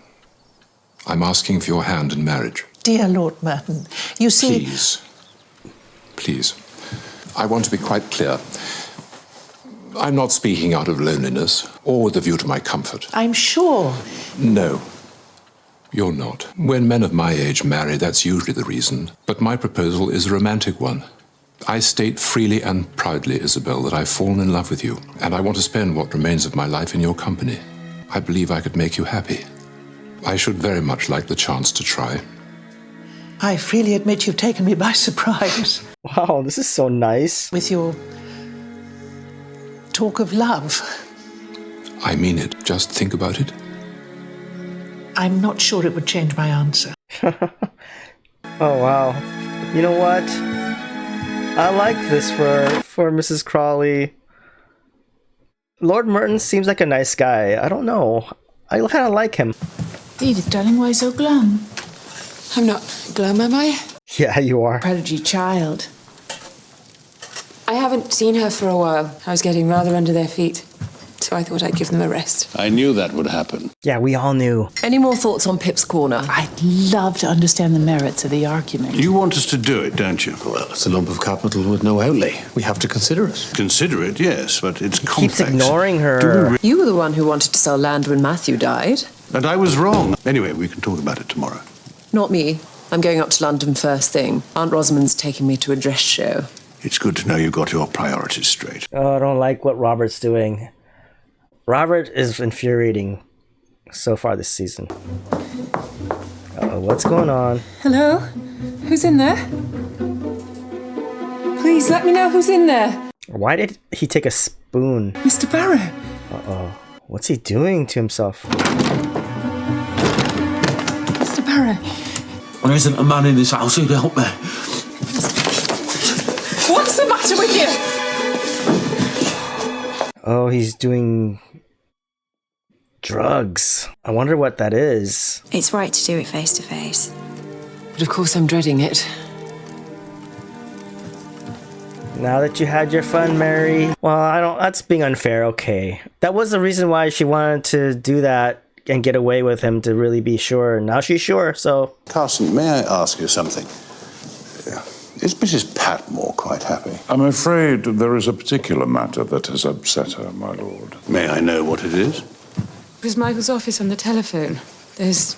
I'm asking for your hand in marriage. Dear Lord Merton, you see... Please. I want to be quite clear. I'm not speaking out of loneliness or with a view to my comfort. I'm sure. No, you're not. When men of my age marry, that's usually the reason. But my proposal is a romantic one. I state freely and proudly, Isabel, that I've fallen in love with you, and I want to spend what remains of my life in your company. I believe I could make you happy. I should very much like the chance to try. I freely admit you've taken me by surprise. Wow, this is so nice. With your talk of love. I mean it. Just think about it. I'm not sure it would change my answer. Oh, wow. You know what? I like this for Mrs. Crawley. Lord Merton seems like a nice guy. I don't know. I kind of like him. Edith, darling, why so glum? I'm not glum, am I? Yeah, you are. Prodigy child. I haven't seen her for a while. I was getting rather under their feet, so I thought I'd give them a rest. I knew that would happen. Yeah, we all knew. Any more thoughts on Pip's corner? I'd love to understand the merits of the argument. You want us to do it, don't you? Well, it's a lump of capital with no outlay. We have to consider it. Consider it, yes, but it's complex. Keeps ignoring her. You were the one who wanted to sell land when Matthew died. And I was wrong. Anyway, we can talk about it tomorrow. Not me. I'm going up to London first thing. Aunt Rosamond's taking me to a dress show. It's good to know you've got your priorities straight. Oh, I don't like what Robert's doing. Robert is infuriating so far this season. Uh-oh, what's going on? Hello? Who's in there? Please let me know who's in there. Why did he take a spoon? Mr. Barrow. Uh-oh. What's he doing to himself? Mr. Barrow. There isn't a man in this house who'd help me. What's the matter with you? Oh, he's doing drugs. I wonder what that is. It's right to do it face to face. But of course I'm dreading it. Now that you had your fun, Mary. Well, that's being unfair, okay. That was the reason why she wanted to do that and get away with him, to really be sure. Now she's sure, so... Carson, may I ask you something? Is Mrs. Patmore quite happy? I'm afraid there is a particular matter that has upset her, my lord. May I know what it is? It was Michael's office on the telephone. There's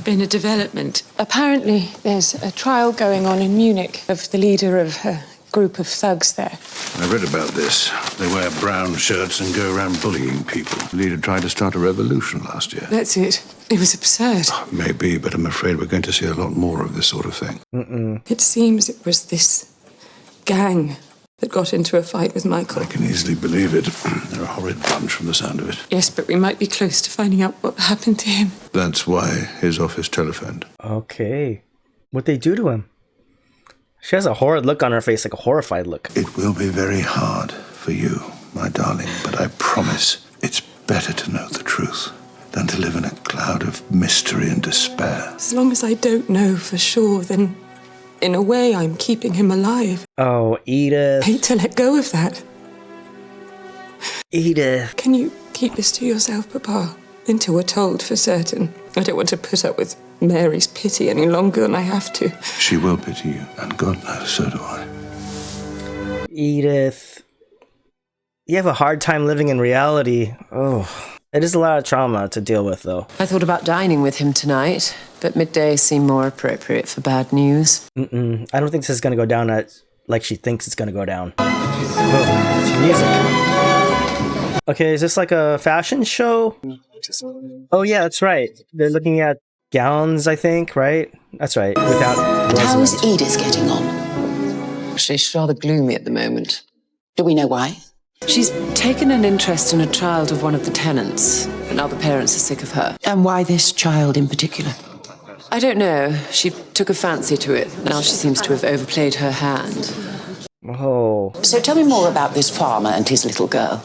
been a development. Apparently, there's a trial going on in Munich of the leader of a group of thugs there. I read about this. They wear brown shirts and go around bullying people. The leader tried to start a revolution last year. That's it. It was absurd. Maybe, but I'm afraid we're going to see a lot more of this sort of thing. It seems it was this gang that got into a fight with Michael. I can easily believe it. They're a horrid bunch from the sound of it. Yes, but we might be close to finding out what happened to him. That's why his office telephoned. Okay. What'd they do to him? She has a horrid look on her face, like a horrified look. It will be very hard for you, my darling, but I promise it's better to know the truth than to live in a cloud of mystery and despair. As long as I don't know for sure, then in a way I'm keeping him alive. Oh, Edith. I hate to let go of that. Edith. Can you keep this to yourself, Papa? Until we're told for certain. I don't want to put up with Mary's pity any longer than I have to. She will pity you, and God knows, so do I. Edith. You have a hard time living in reality. Oh, it is a lot of trauma to deal with, though. I thought about dining with him tonight, but midday seemed more appropriate for bad news. I don't think this is going to go down like she thinks it's going to go down. Oh, it's music. Okay, is this like a fashion show? Oh, yeah, that's right. They're looking at gowns, I think, right? That's right, without Rosamond. How's Edith getting on? She's rather gloomy at the moment. Do we know why? She's taken an interest in a child of one of the tenants, but now the parents are sick of her. And why this child in particular? I don't know. She took a fancy to it. Now she seems to have overplayed her hand. Oh. So tell me more about this farmer and his little girl.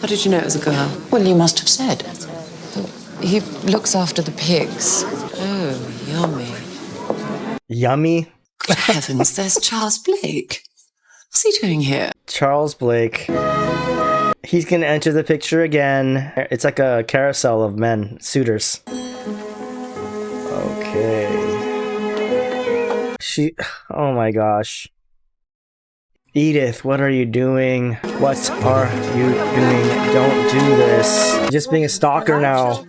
How did you know it was a girl? Well, you must have said. He looks after the pigs. Oh, yummy. Yummy? Heavens, there's Charles Blake. What's he doing here? Charles Blake. He's gonna enter the picture again. It's like a carousel of men, suitors. Okay. Oh my gosh. Edith, what are you doing? What are you doing? Don't do this. You're just being a stalker now.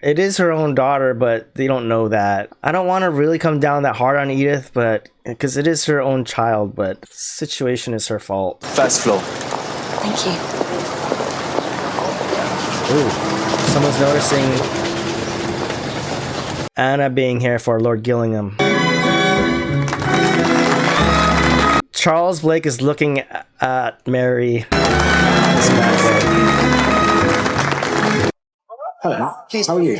It is her own daughter, but they don't know that. I don't want to really come down that hard on Edith, but because it is her own child, but the situation is her fault. First floor. Thank you. Ooh, someone's noticing Anna being here for Lord Gillingham. Charles Blake is looking at Mary. Hello, how are you?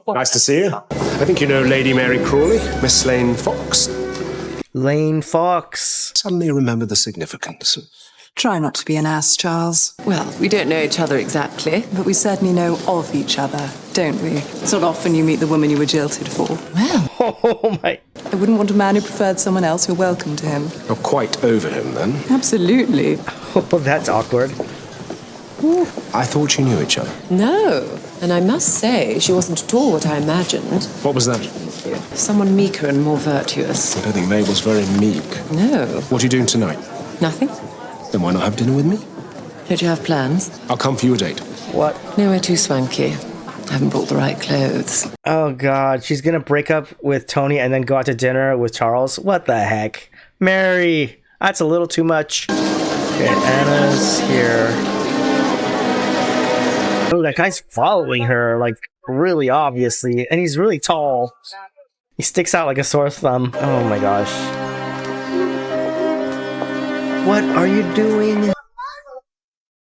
Nice to see you. I think you know Lady Mary Crawley, Miss Lane Fox. Lane Fox. Suddenly remember the significance. Try not to be an ass, Charles. Well, we don't know each other exactly. But we certainly know of each other, don't we? It's not often you meet the woman you were jilted for. Well. Oh my. I wouldn't want a man who preferred someone else. You're welcome to him. You're quite over him, then? Absolutely. Oh, that's awkward. I thought you knew each other. No. And I must say, she wasn't at all what I imagined. What was that? Someone meeker and more virtuous. I don't think Mabel's very meek. No. What are you doing tonight? Nothing. Then why not have dinner with me? Don't you have plans? I'll come for you a date. What? Nowhere too swanky. I haven't brought the right clothes. Oh god, she's gonna break up with Tony and then go out to dinner with Charles? What the heck? Mary! That's a little too much. Okay, Anna's here. Oh, that guy's following her, like, really obviously. And he's really tall. He sticks out like a sore thumb. Oh my gosh. What are you doing?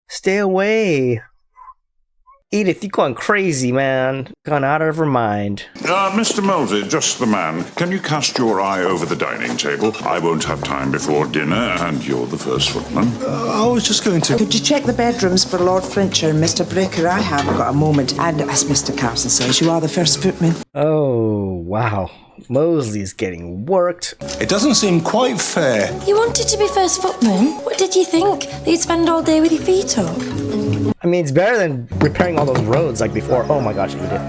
Stay away. Edith, you're going crazy, man. Gone out of her mind. Mr. Moulsey, just the man. Can you cast your eye over the dining table? I won't have time before dinner, and you're the first footman. I was just going to... Could you check the bedrooms for Lord Flincher and Mr. Breaker? I haven't got a moment. And as Mr. Carson says, you are the first footman. Oh, wow. Mosley's getting worked. It doesn't seem quite fair. You wanted to be first footman? What did you think? That you'd spend all day with your feet up? I mean, it's better than repairing all those roads like before. Oh my gosh, Edith.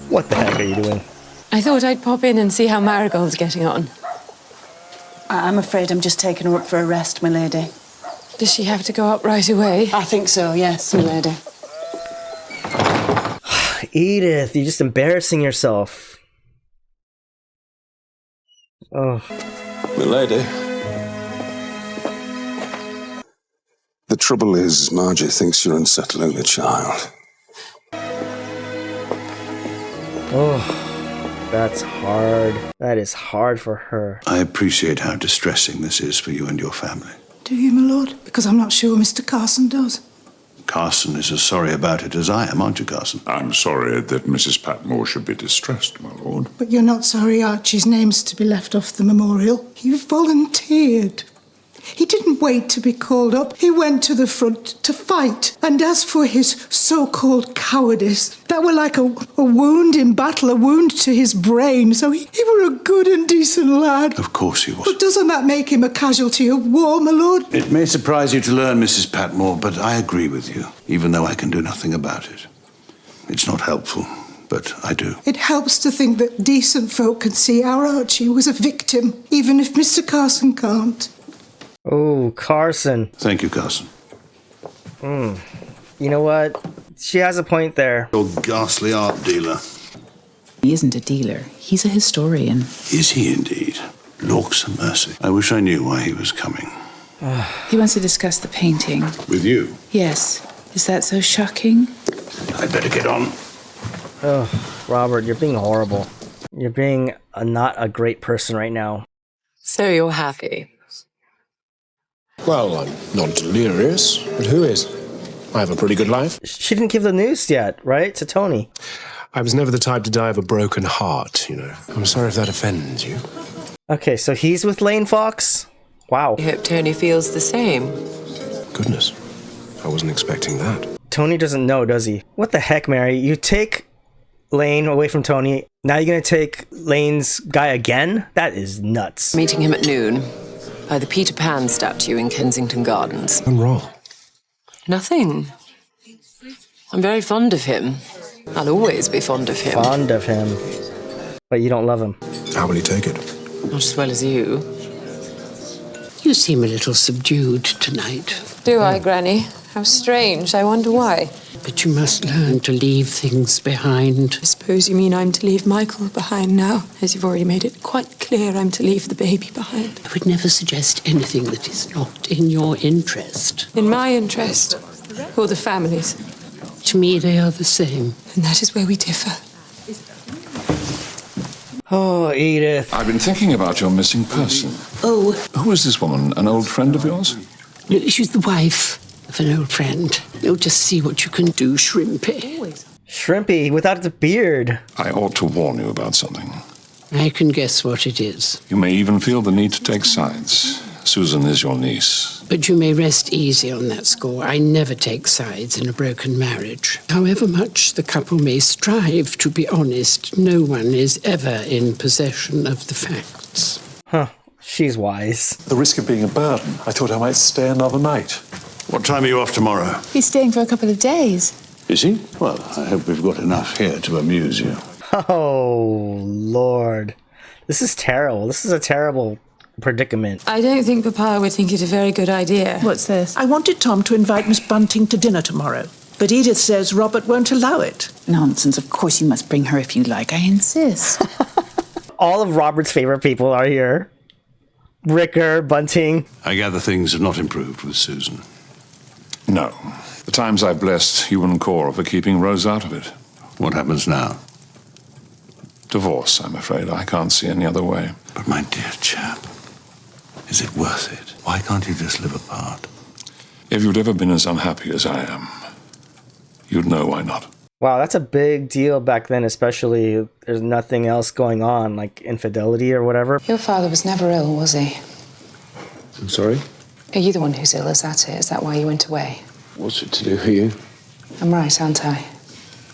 What the heck are you doing? I thought I'd pop in and see how Marigold's getting on. I'm afraid I'm just taking her up for a rest, my lady. Does she have to go up right away? I think so, yes, my lady. Edith, you're just embarrassing yourself. Oh. Milady. The trouble is, Margie thinks you're unsettling the child. Oh, that's hard. That is hard for her. I appreciate how distressing this is for you and your family. Do you, my lord? Because I'm not sure Mr. Carson does. Carson is as sorry about it as I am, aren't you, Carson? I'm sorry that Mrs. Patmore should be distressed, my lord. But you're not sorry Archie's name's to be left off the memorial. He volunteered. He didn't wait to be called up. He went to the front to fight. And as for his so-called cowardice, that were like a wound in battle, a wound to his brain. So he were a good and decent lad. Of course he was. But doesn't that make him a casualty of war, my lord? It may surprise you to learn, Mrs. Patmore, but I agree with you, even though I can do nothing about it. It's not helpful, but I do. It helps to think that decent folk can see our Archie was a victim, even if Mr. Carson can't. Oh, Carson. Thank you, Carson. You know what? She has a point there. Your ghastly art dealer. He isn't a dealer. He's a historian. Is he indeed? Lorks a mercy. I wish I knew why he was coming. He wants to discuss the painting. With you? Yes. Is that so shocking? I'd better get on. Oh, Robert, you're being horrible. You're being not a great person right now. So you're happy? Well, I'm not delirious, but who is? I have a pretty good life. She didn't give the news yet, right? To Tony. I was never the type to die of a broken heart, you know. I'm sorry if that offends you. Okay, so he's with Lane Fox? Wow. I hope Tony feels the same. Goodness, I wasn't expecting that. Tony doesn't know, does he? What the heck, Mary? You take Lane away from Tony. Now you're gonna take Lane's guy again? That is nuts. Meeting him at noon by the Peter Pan statue in Kensington Gardens. What's wrong? Nothing. I'm very fond of him. I'll always be fond of him. Fond of him. But you don't love him. How will he take it? Not as well as you. You seem a little subdued tonight. Do I, Granny? How strange. I wonder why. But you must learn to leave things behind. I suppose you mean I'm to leave Michael behind now, as you've already made it quite clear I'm to leave the baby behind. I would never suggest anything that is not in your interest. In my interest, or the family's. To me, they are the same. And that is where we differ. Oh, Edith. I've been thinking about your missing person. Oh. Who is this woman? An old friend of yours? No, she's the wife of an old friend. Oh, just see what you can do, Shrimpy. Shrimpy, without the beard. I ought to warn you about something. I can guess what it is. You may even feel the need to take sides. Susan is your niece. But you may rest easy on that score. I never take sides in a broken marriage. However much the couple may strive to be honest, no one is ever in possession of the facts. Huh. She's wise. The risk of being a burden. I thought I might stay another night. What time are you off tomorrow? He's staying for a couple of days. Is he? Well, I hope we've got enough here to amuse you. Oh, Lord. This is terrible. This is a terrible predicament. I don't think Papa would think it a very good idea. What's this? I wanted Tom to invite Miss Bunting to dinner tomorrow, but Edith says Robert won't allow it. Nonsense. Of course you must bring her if you like. I insist. All of Robert's favorite people are here. Ricker, Bunting. I gather things have not improved with Susan. No. The times I've blessed you and Cora for keeping Rose out of it. What happens now? Divorce, I'm afraid. I can't see any other way. But my dear chap, is it worth it? Why can't you just live apart? If you'd ever been as unhappy as I am, you'd know why not. Wow, that's a big deal back then, especially there's nothing else going on, like infidelity or whatever. Your father was never ill, was he? I'm sorry? Are you the one who's ill? Is that it? Is that why you went away? What's it to do with you? I'm right, aren't I?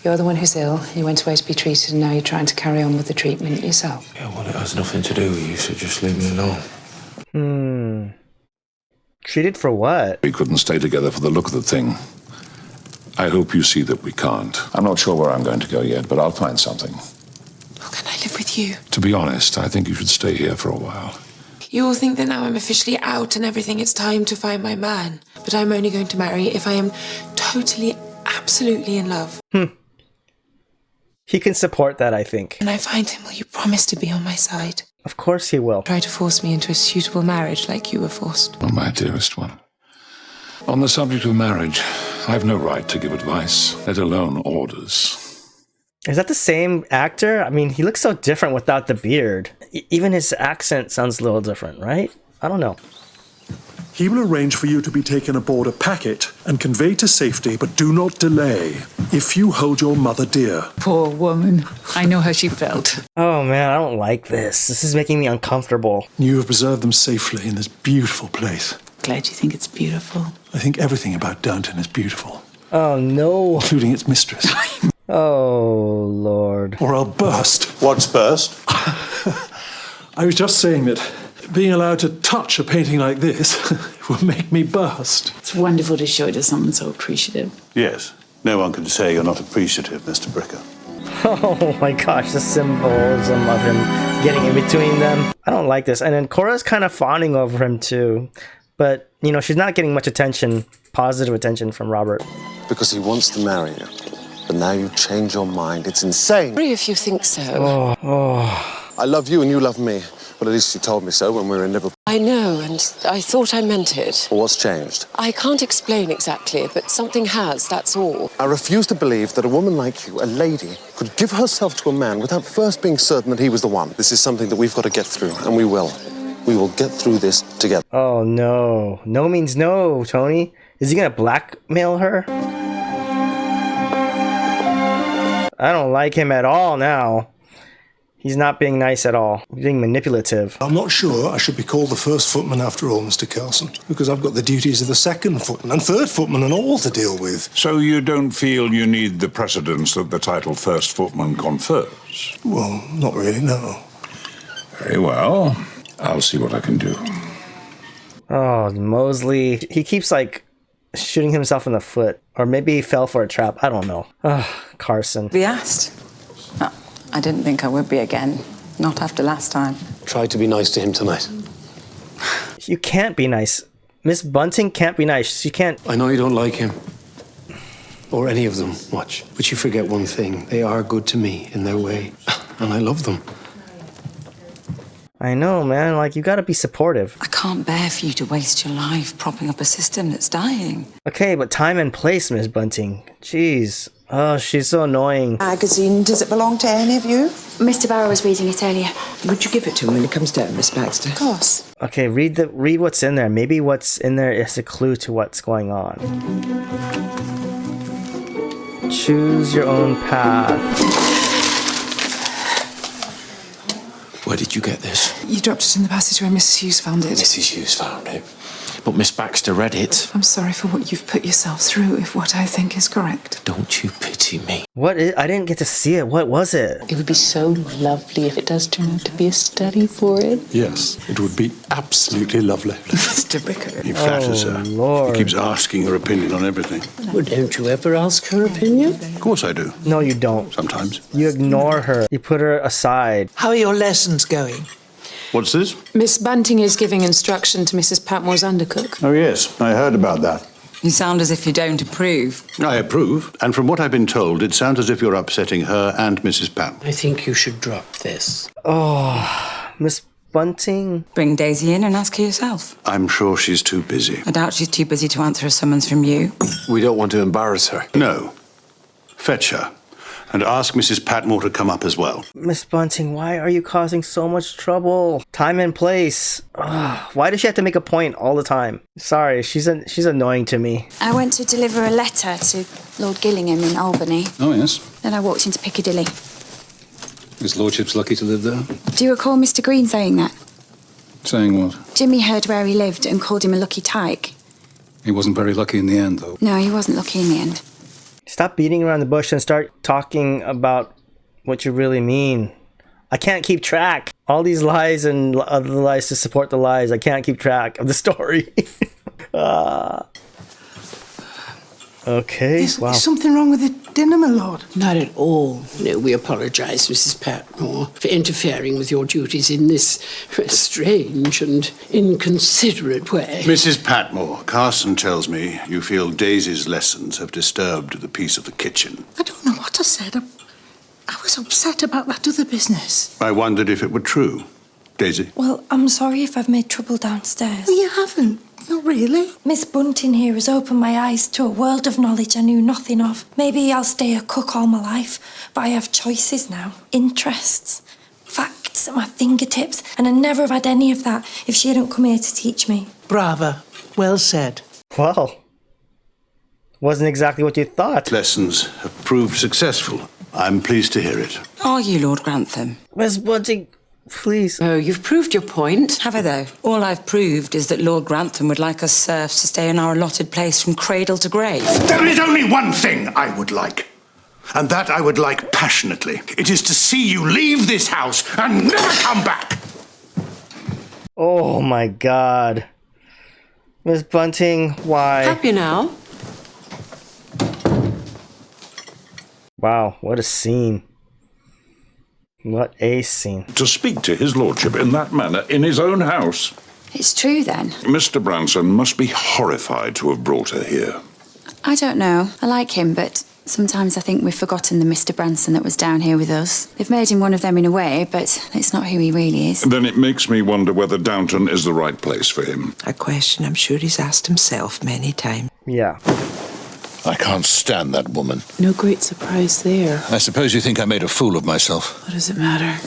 You're the one who's ill, you went away to be treated, and now you're trying to carry on with the treatment yourself. Yeah, well, it has nothing to do with you, so just leave me alone. Treated for what? We couldn't stay together for the look of the thing. I hope you see that we can't. I'm not sure where I'm going to go yet, but I'll find something. How can I live with you? To be honest, I think you should stay here for a while. You all think that now I'm officially out and everything, it's time to find my man. But I'm only going to marry if I am totally, absolutely in love. He can support that, I think. When I find him, will you promise to be on my side? Of course he will. Try to force me into a suitable marriage like you were forced. Oh, my dearest one. On the subject of marriage, I've no right to give advice, let alone orders. Is that the same actor? I mean, he looks so different without the beard. Even his accent sounds a little different, right? I don't know. He will arrange for you to be taken aboard a packet and conveyed to safety, but do not delay, if you hold your mother dear. Poor woman. I know how she felt. Oh man, I don't like this. This is making me uncomfortable. You have preserved them safely in this beautiful place. Glad you think it's beautiful. I think everything about Downton is beautiful. Oh no. Including its mistress. Oh Lord. Or I'll burst. What's burst? I was just saying that being allowed to touch a painting like this will make me burst. It's wonderful to show it to someone so appreciative. Yes. No one can say you're not appreciative, Mr. Bricker. Oh my gosh, the symbolism of him getting in between them. I don't like this. And then Cora's kind of fawning over him too. But, you know, she's not getting much attention, positive attention from Robert. Because he wants to marry you. But now you change your mind. It's insane. Sorry if you think so. I love you and you love me. Well, at least you told me so when we were in Liverpool. I know, and I thought I meant it. Well, what's changed? I can't explain exactly, but something has, that's all. I refuse to believe that a woman like you, a lady, could give herself to a man without first being certain that he was the one. This is something that we've got to get through, and we will. We will get through this together. Oh, no. No means no, Tony. Is he gonna blackmail her? I don't like him at all now. He's not being nice at all. He's being manipulative. I'm not sure I should be called the first footman after all, Mr. Carson, because I've got the duties of the second footman and third footman and all to deal with. So you don't feel you need the precedence that the title first footman confers? Well, not really, no. Very well. I'll see what I can do. Oh, Mosley. He keeps, like, shooting himself in the foot. Or maybe he fell for a trap. I don't know. Ugh, Carson. Be asked? No, I didn't think I would be again. Not after last time. Try to be nice to him tonight. You can't be nice. Miss Bunting can't be nice. You can't... I know you don't like him. Or any of them much. But you forget one thing. They are good to me in their way. And I love them. I know, man. Like, you gotta be supportive. I can't bear for you to waste your life propping up a system that's dying. Okay, but time and place, Miss Bunting. Jeez. Oh, she's so annoying. Magazine, does it belong to any of you? Mr. Barrow was reading it earlier. Would you give it to him when he comes down, Miss Baxter? Of course. Okay, read what's in there. Maybe what's in there is a clue to what's going on. Choose your own path. Where did you get this? You dropped it in the passage where Mrs. Hughes found it. Mrs. Hughes found it. But Miss Baxter read it. I'm sorry for what you've put yourself through, if what I think is correct. Don't you pity me? What is... I didn't get to see it. What was it? It would be so lovely if it does turn out to be a study for it. Yes, it would be absolutely lovely. Mr. Vicar. He flatters her. Lord. He keeps asking her opinion on everything. Well, don't you ever ask her opinion? Of course I do. No, you don't. Sometimes. You ignore her. You put her aside. How are your lessons going? What's this? Miss Bunting is giving instruction to Mrs. Patmore's undercook. Oh, yes. I heard about that. You sound as if you don't approve. I approve. And from what I've been told, it sounds as if you're upsetting her and Mrs. Patmore. I think you should drop this. Oh, Miss Bunting. Bring Daisy in and ask her yourself. I'm sure she's too busy. I doubt she's too busy to answer a summons from you. We don't want to embarrass her. No. Fetch her. And ask Mrs. Patmore to come up as well. Miss Bunting, why are you causing so much trouble? Time and place. Ugh, why does she have to make a point all the time? Sorry, she's annoying to me. I went to deliver a letter to Lord Gillingham in Albany. Oh, yes. Then I walked into Piccadilly. His lordship's lucky to live there. Do you recall Mr. Green saying that? Saying what? Jimmy heard where he lived and called him a lucky tyke. He wasn't very lucky in the end, though. No, he wasn't lucky in the end. Stop beating around the bush and start talking about what you really mean. I can't keep track. All these lies and other lies to support the lies. I can't keep track of the story. Okay, wow. Is something wrong with the dinner, my lord? Not at all. No, we apologise, Mrs. Patmore, for interfering with your duties in this strange and inconsiderate way. Mrs. Patmore, Carson tells me you feel Daisy's lessons have disturbed the peace of the kitchen. I don't know what I said. I was upset about that other business. I wondered if it were true. Daisy? Well, I'm sorry if I've made trouble downstairs. Well, you haven't. Not really. Miss Bunting here has opened my eyes to a world of knowledge I knew nothing of. Maybe I'll stay a cook all my life, but I have choices now. Interests. Facts at my fingertips, and I never have had any of that if she hadn't come here to teach me. Bravo. Well said. Well, wasn't exactly what you thought. Lessons have proved successful. I'm pleased to hear it. Are you, Lord Grantham? Miss Bunting, please. Oh, you've proved your point. Have I, though? All I've proved is that Lord Grantham would like us serfs to stay in our allotted place from cradle to grave. There is only one thing I would like. And that I would like passionately. It is to see you leave this house and never come back. Oh my God. Miss Bunting, why? Happy now? Wow, what a scene. What a scene. To speak to his lordship in that manner in his own house. It's true, then. Mr. Branson must be horrified to have brought her here. I don't know. I like him, but sometimes I think we've forgotten the Mr. Branson that was down here with us. They've made him one of them in a way, but it's not who he really is. Then it makes me wonder whether Downton is the right place for him. A question I'm sure he's asked himself many times. Yeah. I can't stand that woman. No great surprise there. I suppose you think I made a fool of myself. What does it matter?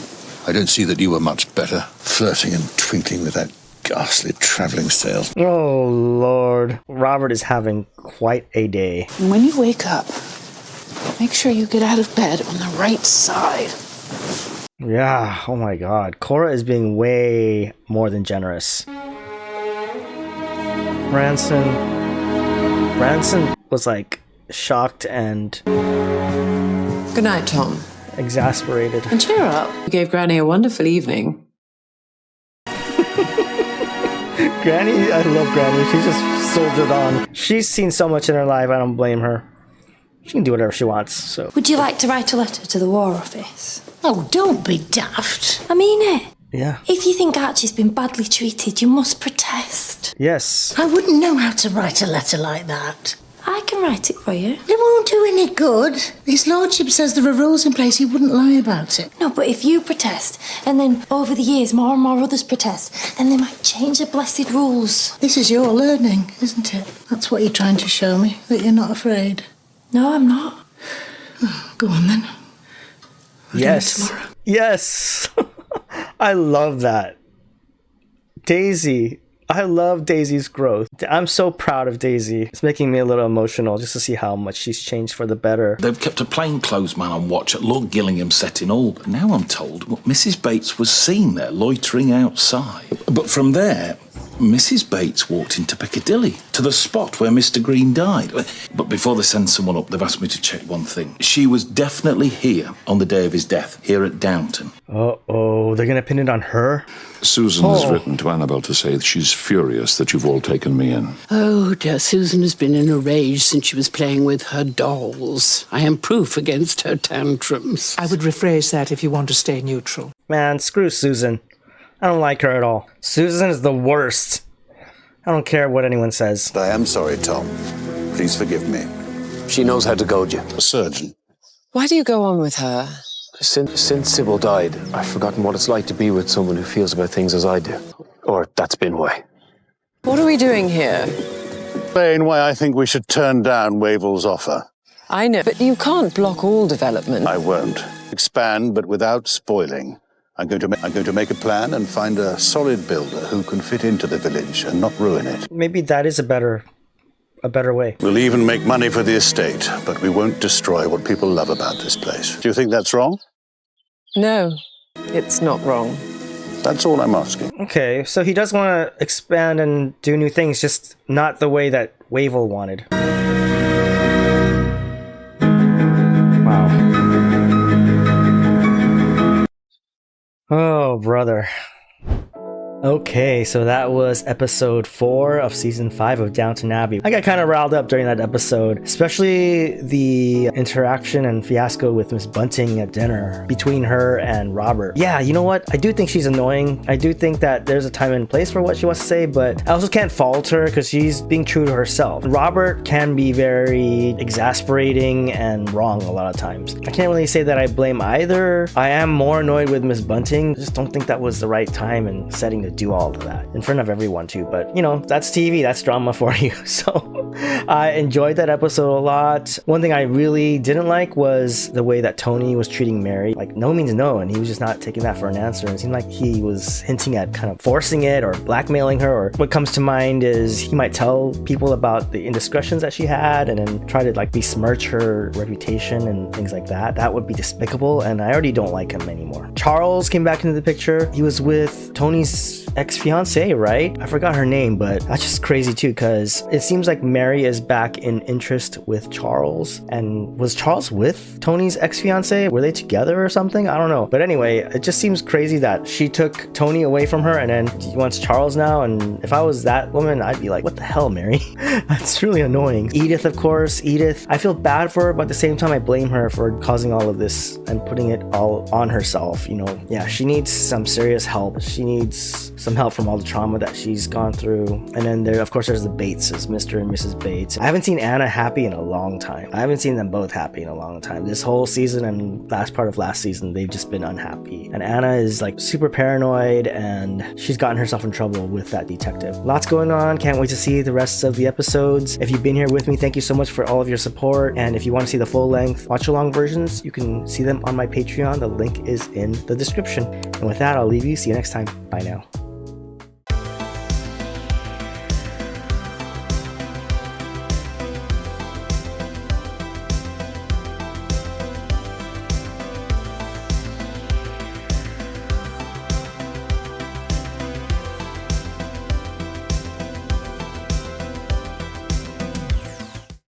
I don't see that you were much better, flirting and twinkling with that ghastly travelling salesman. Oh, Lord. Robert is having quite a day. And when you wake up, make sure you get out of bed on the right side. Yeah, oh my god. Cora is being way more than generous. Branson was like shocked and... Good night, Tom. Exasperated. And cheer up. You gave Granny a wonderful evening. Granny, I love Granny. She's just soldiered on. She's seen so much in her life, I don't blame her. She can do whatever she wants, so... Would you like to write a letter to the War Office? Oh, don't be daft. I mean it. Yeah. If you think Archie's been badly treated, you must protest. Yes. I wouldn't know how to write a letter like that. I can write it for you. It won't do any good. His lordship says there are rules in place. He wouldn't lie about it. No, but if you protest, and then over the years more and more others protest, then they might change the blessed rules. This is your learning, isn't it? That's what you're trying to show me, that you're not afraid. No, I'm not. Go on, then. Yes. Yes. I love that. Daisy. I love Daisy's growth. I'm so proud of Daisy. It's making me a little emotional just to see how much she's changed for the better. They've kept a plainclothes man on watch at Lord Gillingham's set in Alban. Now I'm told Mrs. Bates was seen there loitering outside. But from there, Mrs. Bates walked into Piccadilly, to the spot where Mr. Green died. But before they send someone up, they've asked me to check one thing. She was definitely here on the day of his death, here at Downton. Uh-oh, they're gonna pin it on her? Susan has written to Annabel to say that she's furious that you've all taken me in. Oh, dear, Susan has been in a rage since she was playing with her dolls. I am proof against her tantrums. I would rephrase that if you want to stay neutral. Man, screw Susan. I don't like her at all. Susan is the worst. I don't care what anyone says. I am sorry, Tom. Please forgive me. She knows how to goad you. A surgeon. Why do you go on with her? Since Sybil died, I've forgotten what it's like to be with someone who feels about things as I do. Or that's been why. What are we doing here? Explain why I think we should turn down Wavell's offer. I know, but you can't block all development. I won't. Expand, but without spoiling. I'm going to make a plan and find a solid builder who can fit into the village and not ruin it. Maybe that is a better way. We'll even make money for the estate, but we won't destroy what people love about this place. Do you think that's wrong? No, it's not wrong. That's all I'm asking. Okay, so he does want to expand and do new things, just not the way that Wavell wanted. Wow. Oh, brother. Okay, so that was episode 4 of season 5 of Downton Abbey. I got kind of riled up during that episode, especially the interaction and fiasco with Miss Bunting at dinner between her and Robert. Yeah, you know what? I do think she's annoying. I do think that there's a time and place for what she wants to say, but I also can't fault her because she's being true to herself. Robert can be very exasperating and wrong a lot of times. I can't really say that I blame either. I am more annoyed with Miss Bunting. I just don't think that was the right time and setting to do all of that in front of everyone too, but you know, that's TV, that's drama for you. So I enjoyed that episode a lot. One thing I really didn't like was the way that Tony was treating Mary. Like, no means no, and he was just not taking that for an answer. It seemed like he was hinting at kind of forcing it or blackmailing her, or what comes to mind is he might tell people about the indiscretions that she had and then try to like besmirch her reputation and things like that. That would be despicable, and I already don't like him anymore. Charles came back into the picture. He was with Tony's ex-fiance, right? I forgot her name, but that's just crazy too, because it seems like Mary is back in interest with Charles. And was Charles with Tony's ex-fiance? Were they together or something? I don't know. But anyway, it just seems crazy that she took Tony away from her and then she wants Charles now. And if I was that woman, I'd be like, what the hell, Mary? That's really annoying. Edith, of course. Edith, I feel bad for her, but at the same time, I blame her for causing all of this and putting it all on herself. You know, yeah, she needs some serious help. She needs some help from all the trauma that she's gone through. And then there, of course, there's the Bateses, Mr. and Mrs. Bates. I haven't seen Anna happy in a long time. I haven't seen them both happy in a long time. This whole season and last part of last season, they've just been unhappy. And Anna is like super paranoid and she's gotten herself in trouble with that detective. Lots going on. Can't wait to see the rest of the episodes. If you've been here with me, thank you so much for all of your support. And if you want to see the full length watch along versions, you can see them on my Patreon. The link is in the description. And with that, I'll leave you. See you next time. Bye now.